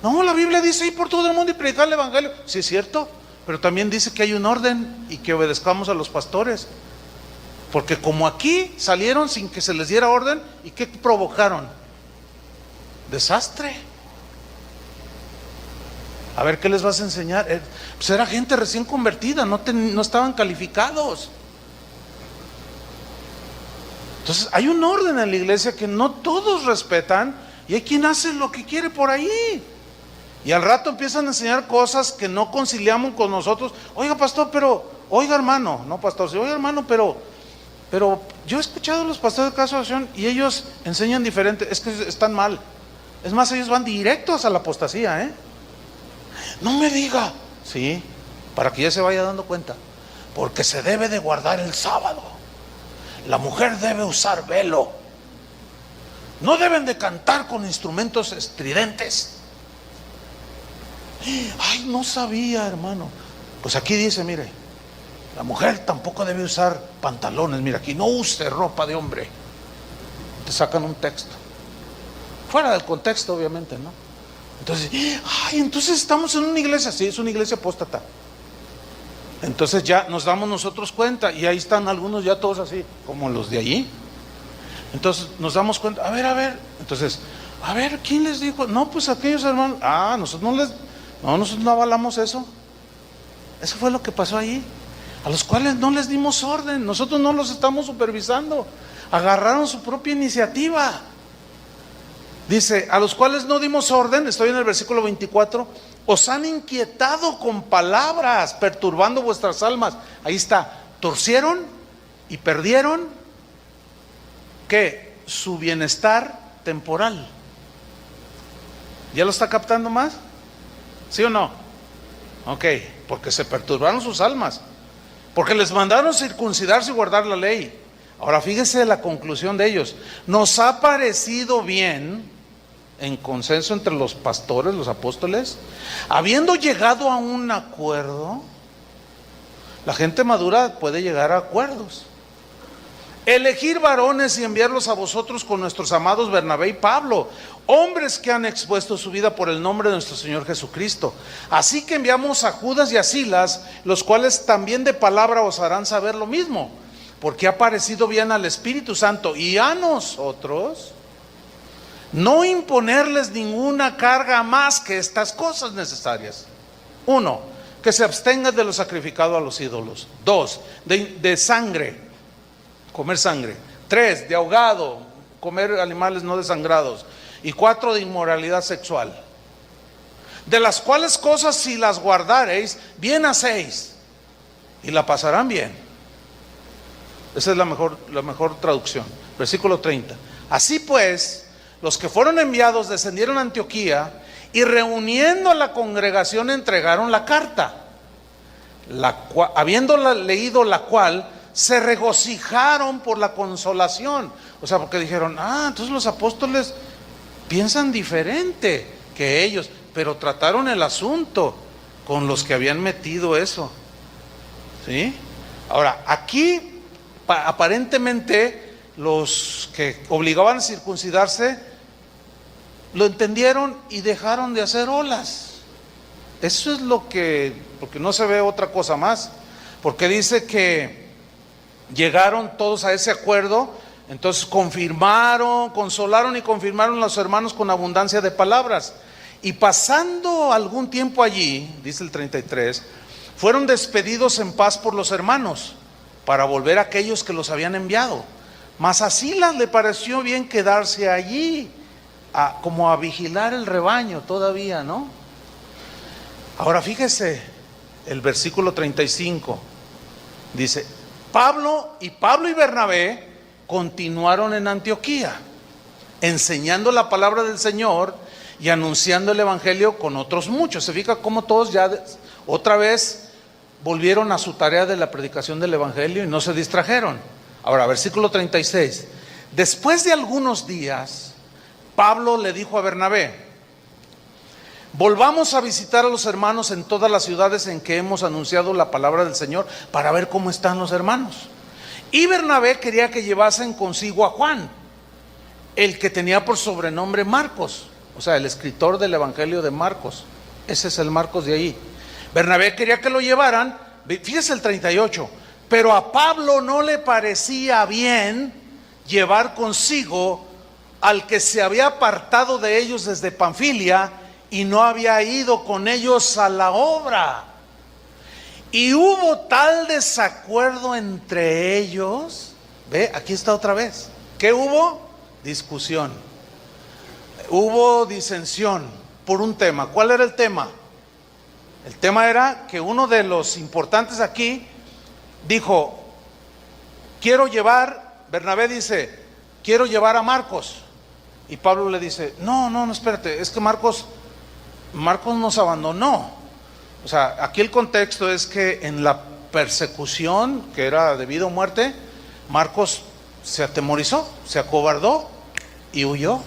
No, la Biblia dice ir por todo el mundo y predicar el evangelio. Sí, es cierto, pero también dice que hay un orden y que obedezcamos a los pastores. Porque como aquí salieron sin que se les diera orden, ¿y qué provocaron? Desastre. A ver, ¿qué les vas a enseñar? Pues era gente recién convertida, no estaban calificados. Entonces hay un orden en la iglesia que no todos respetan, y hay quien hace lo que quiere por ahí. Y al rato empiezan a enseñar cosas que no conciliamos con nosotros. Oiga, pastor, oiga, hermano, no pastor, sí, oiga, hermano, pero yo he escuchado a los pastores de Casa de Oración y ellos enseñan diferente. Es que están mal. Es más, ellos van directos a la apostasía, No me diga. Sí, para que ya se vaya dando cuenta. Porque se debe de guardar el sábado. La mujer debe usar velo. No deben de cantar con instrumentos estridentes. Ay, no sabía, hermano. Pues aquí dice, mire, la mujer tampoco debe usar pantalones. Mira, aquí no use ropa de hombre. Te sacan un texto. Fuera del contexto, obviamente, ¿no? Entonces estamos en una iglesia. Sí, es una iglesia apóstata. Entonces ya nos damos nosotros cuenta. Y ahí están algunos ya todos así, como los de allí. Entonces nos damos cuenta, a ver. Entonces, a ver, ¿quién les dijo? No, pues aquellos hermanos. Nosotros no avalamos eso. Eso fue lo que pasó ahí. A los cuales no les dimos orden. Nosotros no los estamos supervisando. Agarraron su propia iniciativa. Dice, a los cuales no dimos orden, estoy en el versículo 24, os han inquietado con palabras, perturbando vuestras almas. Ahí está, torcieron y perdieron, ¿qué? Su bienestar temporal. ¿Ya lo está captando más? ¿Sí o no? Ok, porque se perturbaron sus almas, porque les mandaron circuncidarse y guardar la ley. Ahora fíjese la conclusión de ellos. Nos ha parecido bien, en consenso entre los pastores, los apóstoles, habiendo llegado a un acuerdo. La gente madura puede llegar a acuerdos. Elegir varones y enviarlos a vosotros con nuestros amados Bernabé y Pablo, hombres que han expuesto su vida por el nombre de nuestro Señor Jesucristo. Así que enviamos a Judas y a Silas, los cuales también de palabra os harán saber lo mismo, porque ha parecido bien al Espíritu Santo y a nosotros no imponerles ninguna carga más que estas cosas necesarias. 1, que se abstengan de lo sacrificado a los ídolos. 2, de sangre, comer sangre. 3, de ahogado, comer animales no desangrados. Y 4, de inmoralidad sexual. De las cuales cosas si las guardareis, bien hacéis y la pasarán bien. Esa es la mejor traducción. Versículo 30. Así pues, los que fueron enviados descendieron a Antioquía y reuniendo a la congregación entregaron la carta, habiéndola leído la cual se regocijaron por la consolación. O sea, porque dijeron, entonces los apóstoles piensan diferente que ellos, pero trataron el asunto con los que habían metido eso. ¿Sí? Ahora, aquí aparentemente los que obligaban a circuncidarse lo entendieron y dejaron de hacer olas. Eso es porque no se ve otra cosa más, porque dice que llegaron todos a ese acuerdo. Entonces consolaron y confirmaron a los hermanos con abundancia de palabras. Y pasando algún tiempo allí, dice el 33, fueron despedidos en paz por los hermanos, para volver a aquellos que los habían enviado. Mas a Silas le pareció bien quedarse allí, como a vigilar el rebaño todavía, ¿no? Ahora fíjese, el versículo 35 dice: Pablo y Bernabé continuaron en Antioquía, enseñando la palabra del Señor y anunciando el evangelio con otros muchos. Se fija cómo todos ya otra vez volvieron a su tarea de la predicación del evangelio y no se distrajeron. Ahora, versículo 36. Después de algunos días, Pablo le dijo a Bernabé: volvamos a visitar a los hermanos en todas las ciudades en que hemos anunciado la palabra del Señor, para ver cómo están los hermanos. Y Bernabé quería que llevasen consigo a Juan, el que tenía por sobrenombre Marcos, o sea, el escritor del evangelio de Marcos. Ese es el Marcos de ahí. Bernabé quería que lo llevaran. Fíjese el 38. Pero a Pablo no le parecía bien llevar consigo al que se había apartado de ellos desde Panfilia y no había ido con ellos a la obra. Y hubo tal desacuerdo entre ellos. Ve, aquí está otra vez. ¿Qué hubo? Discusión. Hubo disensión por un tema. ¿Cuál era el tema? El tema era que uno de los importantes aquí dijo: Bernabé dice, quiero llevar a Marcos. Y Pablo le dice, no, espérate, es que Marcos nos abandonó. O sea, aquí el contexto es que en la persecución, que era de vida o muerte, Marcos se atemorizó, se acobardó y huyó.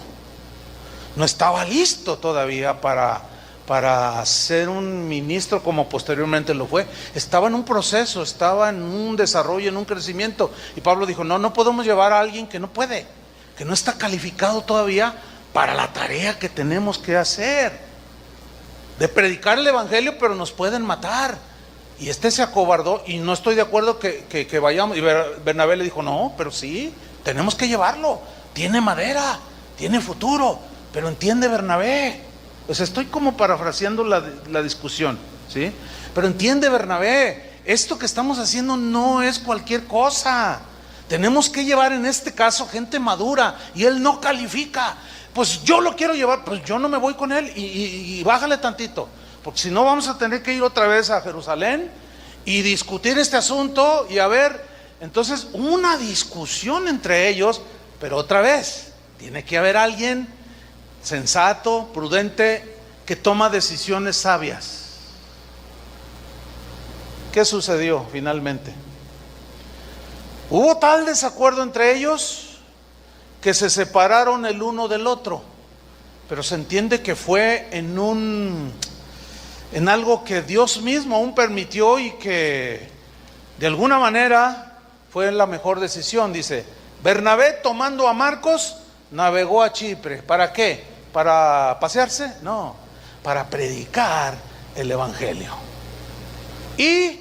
No estaba listo todavía para ser un ministro como posteriormente lo fue. Estaba en un proceso, estaba en un desarrollo, en un crecimiento. Y Pablo dijo, no podemos llevar a alguien que no puede, que no está calificado todavía para la tarea que tenemos que hacer de predicar el evangelio, pero nos pueden matar. Y se acobardó, y no estoy de acuerdo que vayamos. Y Bernabé le dijo, no, pero sí, tenemos que llevarlo, tiene madera, tiene futuro. Pero entiende, Bernabé, pues estoy como parafraseando la discusión, ¿sí? Pero entiende, Bernabé, esto que estamos haciendo no es cualquier cosa. Tenemos que llevar en este caso gente madura, y él no califica. Pues yo lo quiero llevar, pues yo no me voy con él, y bájale tantito, porque si no vamos a tener que ir otra vez a Jerusalén y discutir este asunto y a ver. Entonces, una discusión entre ellos, pero otra vez, tiene que haber alguien sensato, prudente, que toma decisiones sabias. ¿Qué sucedió finalmente? Hubo tal desacuerdo entre ellos que se separaron el uno del otro, pero se entiende que fue en algo que Dios mismo aún permitió y que de alguna manera fue la mejor decisión. Dice, Bernabé, tomando a Marcos, navegó a Chipre. ¿Para qué? ¿Para pasearse? No, para predicar el evangelio. Y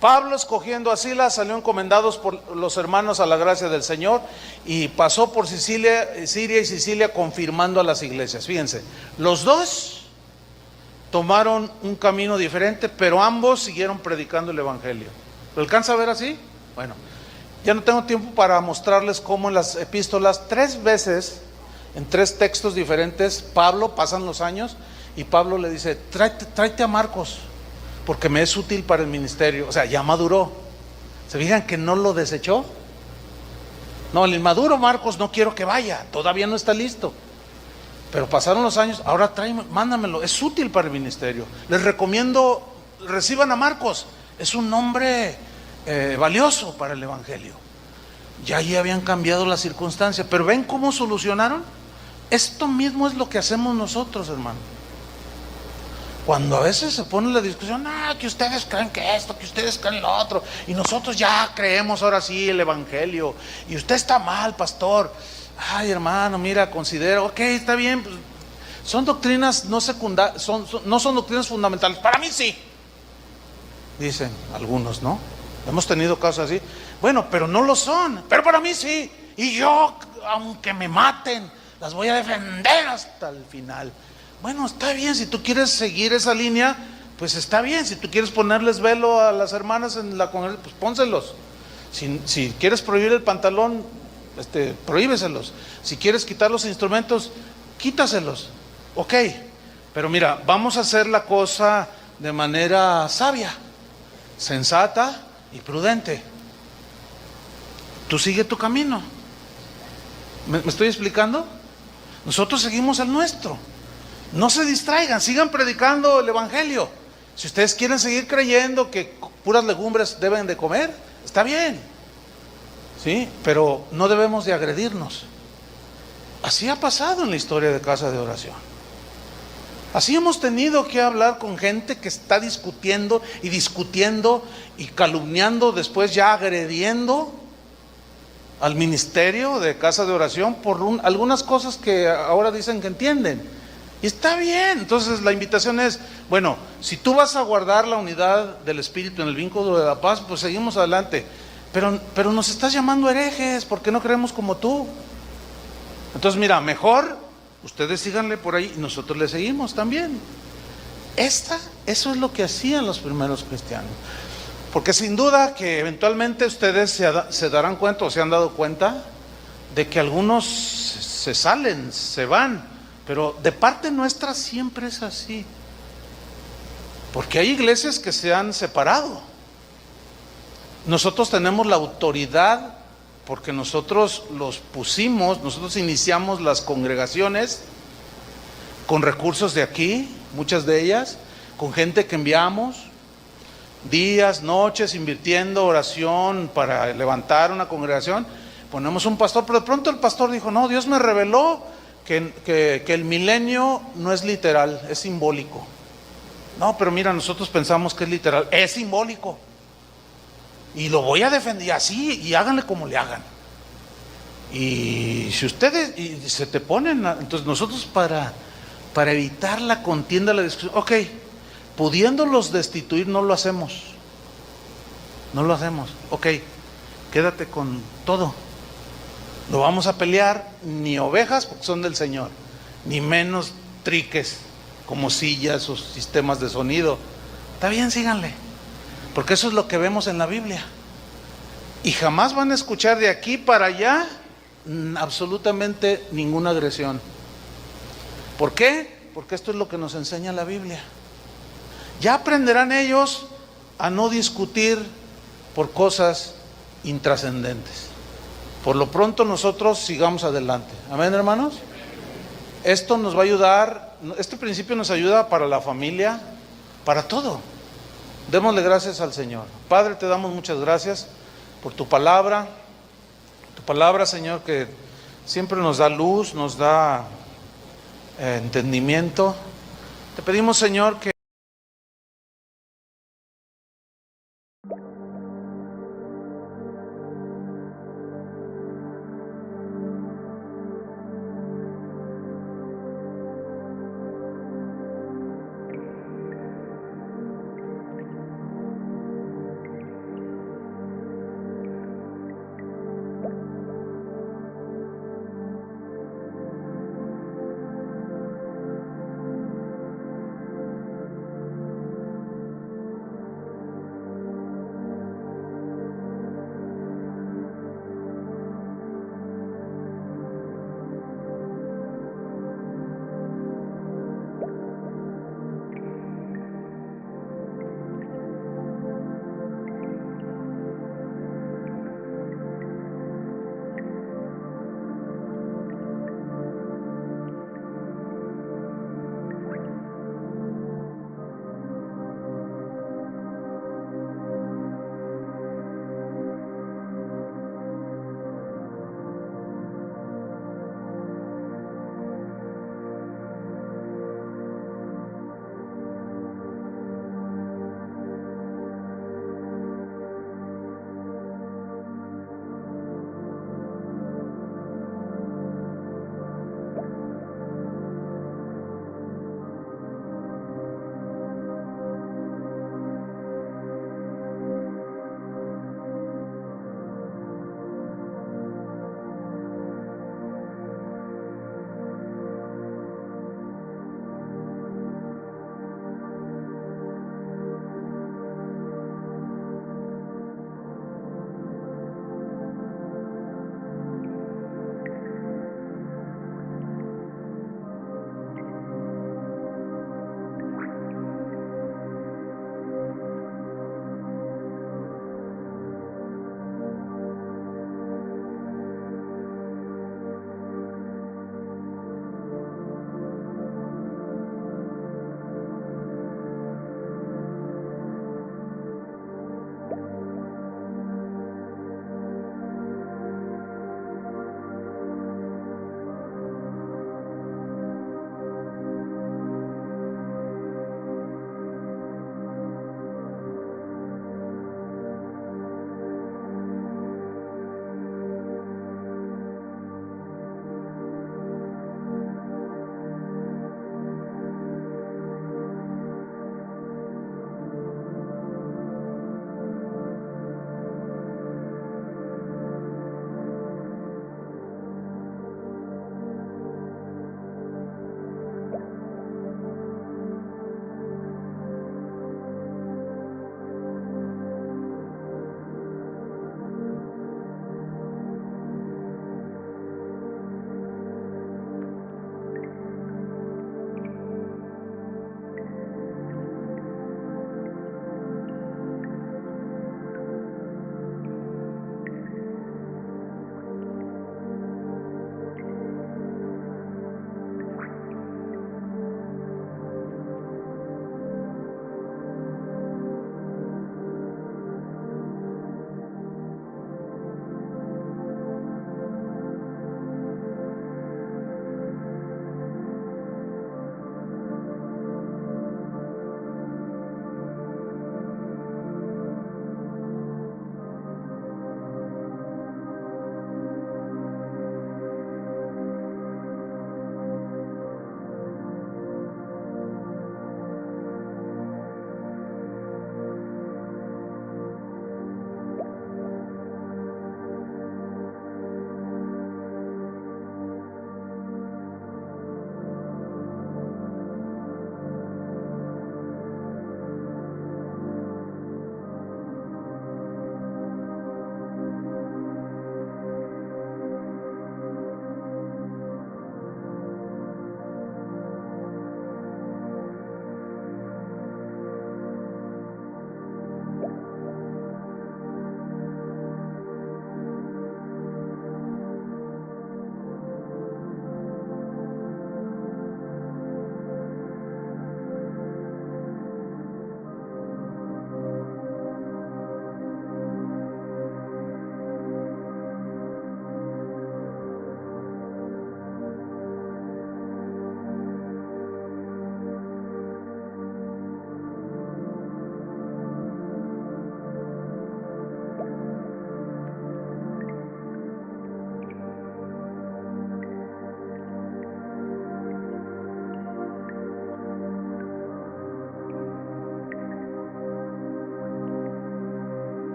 Pablo, escogiendo a Silas, salió encomendados por los hermanos a la gracia del Señor, y pasó por Siria y Sicilia, confirmando a las iglesias. Fíjense, los dos tomaron un camino diferente, pero ambos siguieron predicando el evangelio. ¿Lo alcanza a ver así? Bueno, ya no tengo tiempo para mostrarles cómo en las epístolas 3 veces, en 3 textos diferentes, Pablo, pasan los años, y Pablo le dice, tráete a Marcos, porque me es útil para el ministerio. O sea, ya maduró. ¿Se fijan que no lo desechó? No, el inmaduro Marcos no quiero que vaya, todavía no está listo. Pero pasaron los años, ahora mándamelo, es útil para el ministerio. Les recomiendo, reciban a Marcos, es un nombre valioso para el evangelio. Ya ahí habían cambiado las circunstancias, pero ¿ven cómo solucionaron? Esto mismo es lo que hacemos nosotros, hermano. Cuando a veces se pone la discusión, que ustedes creen que esto, que ustedes creen lo otro, y nosotros ya creemos ahora sí el evangelio, y usted está mal, pastor. Ay, hermano, mira, considero, ok, está bien, pues, son doctrinas no secundarias, no son doctrinas fundamentales. Para mí sí, dicen algunos, ¿no? Hemos tenido casos así. Bueno, pero no lo son, pero para mí sí, y yo, aunque me maten, las voy a defender hasta el final. Bueno, está bien, si tú quieres seguir esa línea, pues está bien. Si tú quieres ponerles velo a las hermanas en la congregación, pues pónselos. Si quieres prohibir el pantalón, prohíbeselos. Si quieres quitar los instrumentos, quítaselos. Ok, pero mira, vamos a hacer la cosa de manera sabia, sensata y prudente. Tú sigue tu camino. ¿Me estoy explicando? Nosotros seguimos el nuestro. No se distraigan, sigan predicando el evangelio. Si ustedes quieren seguir creyendo que puras legumbres deben de comer, está bien, ¿sí? Pero no debemos de agredirnos. Así ha pasado en la historia de Casa de Oración. Así hemos tenido que hablar con gente que está discutiendo y calumniando, después ya agrediendo al ministerio de Casa de Oración por algunas cosas que ahora dicen que entienden. Y está bien. Entonces la invitación es, bueno, si tú vas a guardar la unidad del Espíritu en el vínculo de la paz, pues seguimos adelante. Pero nos estás llamando herejes porque no creemos como tú. Entonces mira, mejor ustedes síganle por ahí y nosotros le seguimos también. Eso es lo que hacían los primeros cristianos. Porque sin duda que eventualmente ustedes se darán cuenta o se han dado cuenta de que algunos se salen, se van, pero de parte nuestra siempre es así. Porque hay iglesias que se han separado. Nosotros tenemos la autoridad porque nosotros los pusimos, nosotros iniciamos las congregaciones con recursos de aquí, muchas de ellas, con gente que enviamos, días, noches, invirtiendo oración para levantar una congregación. Ponemos un pastor, pero de pronto el pastor dijo, no, Dios me reveló que el milenio no es literal, es simbólico. No, pero mira, nosotros pensamos que es literal, es simbólico. Y lo voy a defender, y así, y háganle como le hagan. Y si ustedes se te ponen, entonces nosotros para evitar la contienda, la discusión, ok, pudiéndolos destituir no lo hacemos. No lo hacemos. Ok, quédate con todo. No vamos a pelear ni ovejas porque son del Señor, ni menos triques como sillas o sistemas de sonido. Está bien, síganle. Porque eso es lo que vemos en la Biblia. Y jamás van a escuchar de aquí para allá absolutamente ninguna agresión. ¿Por qué? Porque esto es lo que nos enseña la Biblia. Ya aprenderán ellos a no discutir por cosas intrascendentes. Por lo pronto nosotros sigamos adelante. Amén, hermanos. Esto nos va a ayudar, este principio nos ayuda para la familia, para todo. Démosle gracias al Señor. Padre, te damos muchas gracias por tu palabra, Señor, que siempre nos da luz, nos da entendimiento. Te pedimos, Señor, que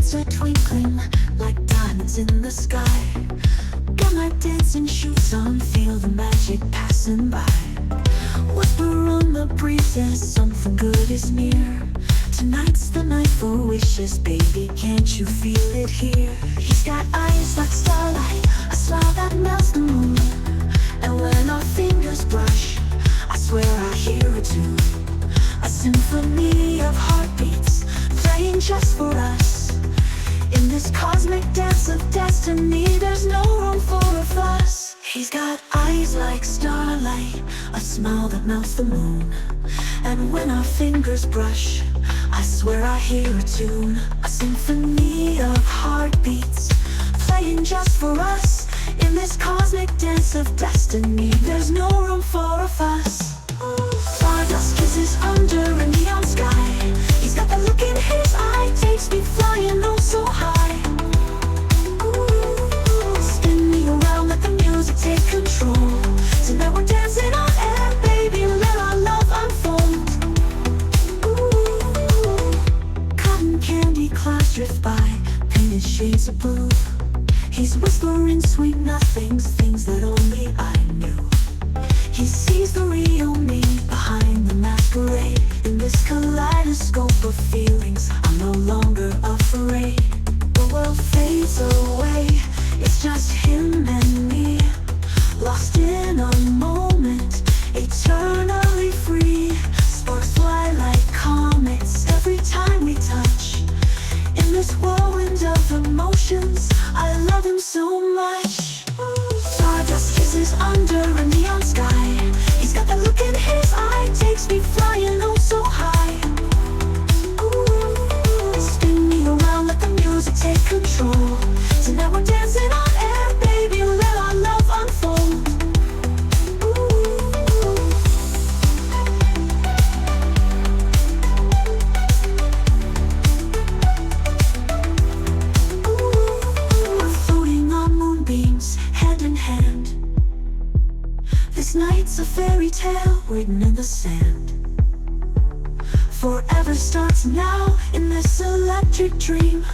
lights are twinkling like diamonds in the sky. Got my dancing shoes on, feel the magic passing by. Whisper on the breezes, something good is near. Tonight's the night for wishes, baby, can't you feel it here? He's got eyes like starlight, a smile that melts the moon. And when our fingers brush, I swear I hear a tune. A symphony of heartbeats, playing just for us. In this cosmic dance of destiny, there's no room for a fuss. He's got eyes like starlight, a smile that melts the moon. And when our fingers brush, I swear I hear a tune. A symphony of heartbeats, playing just for us. In this cosmic dance of destiny, there's no room for a fuss. Stardust kisses under a neon sky. He's got the look in his eye, takes me flying oh so high. Ooh, spin me around, let the music take control. Tonight we're dancing on air, baby, let our love unfold. Ooh, cotton candy clouds drift by, painted shades of blue. He's whispering sweet nothings, things that only I knew. He sees the real me behind the masquerade. In this kaleidoscope of feelings, I'm no longer afraid. The world fades away, it's just him and me, lost in a moment, eternally free. Sparks fly like comets every time we touch. In this whirlwind of emotions, I love him so much. Stardust kisses under a neon sky. He's got the look in his eye, takes me flying oh so high. Ooh, spin me around, let the music take control. Tonight we're dancing on air, baby, let our love unfold. This night's a fairy tale written in the sand. Forever starts now in this electric dream.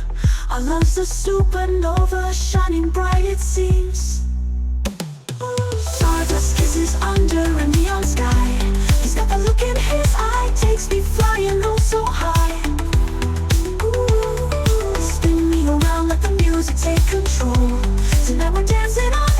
Our love's a supernova, shining bright it seems. Stardust kisses under a neon sky. He's got the look in his eye, takes me flying oh so high. Ooh, spin me around, let the music take control. Tonight we're dancing on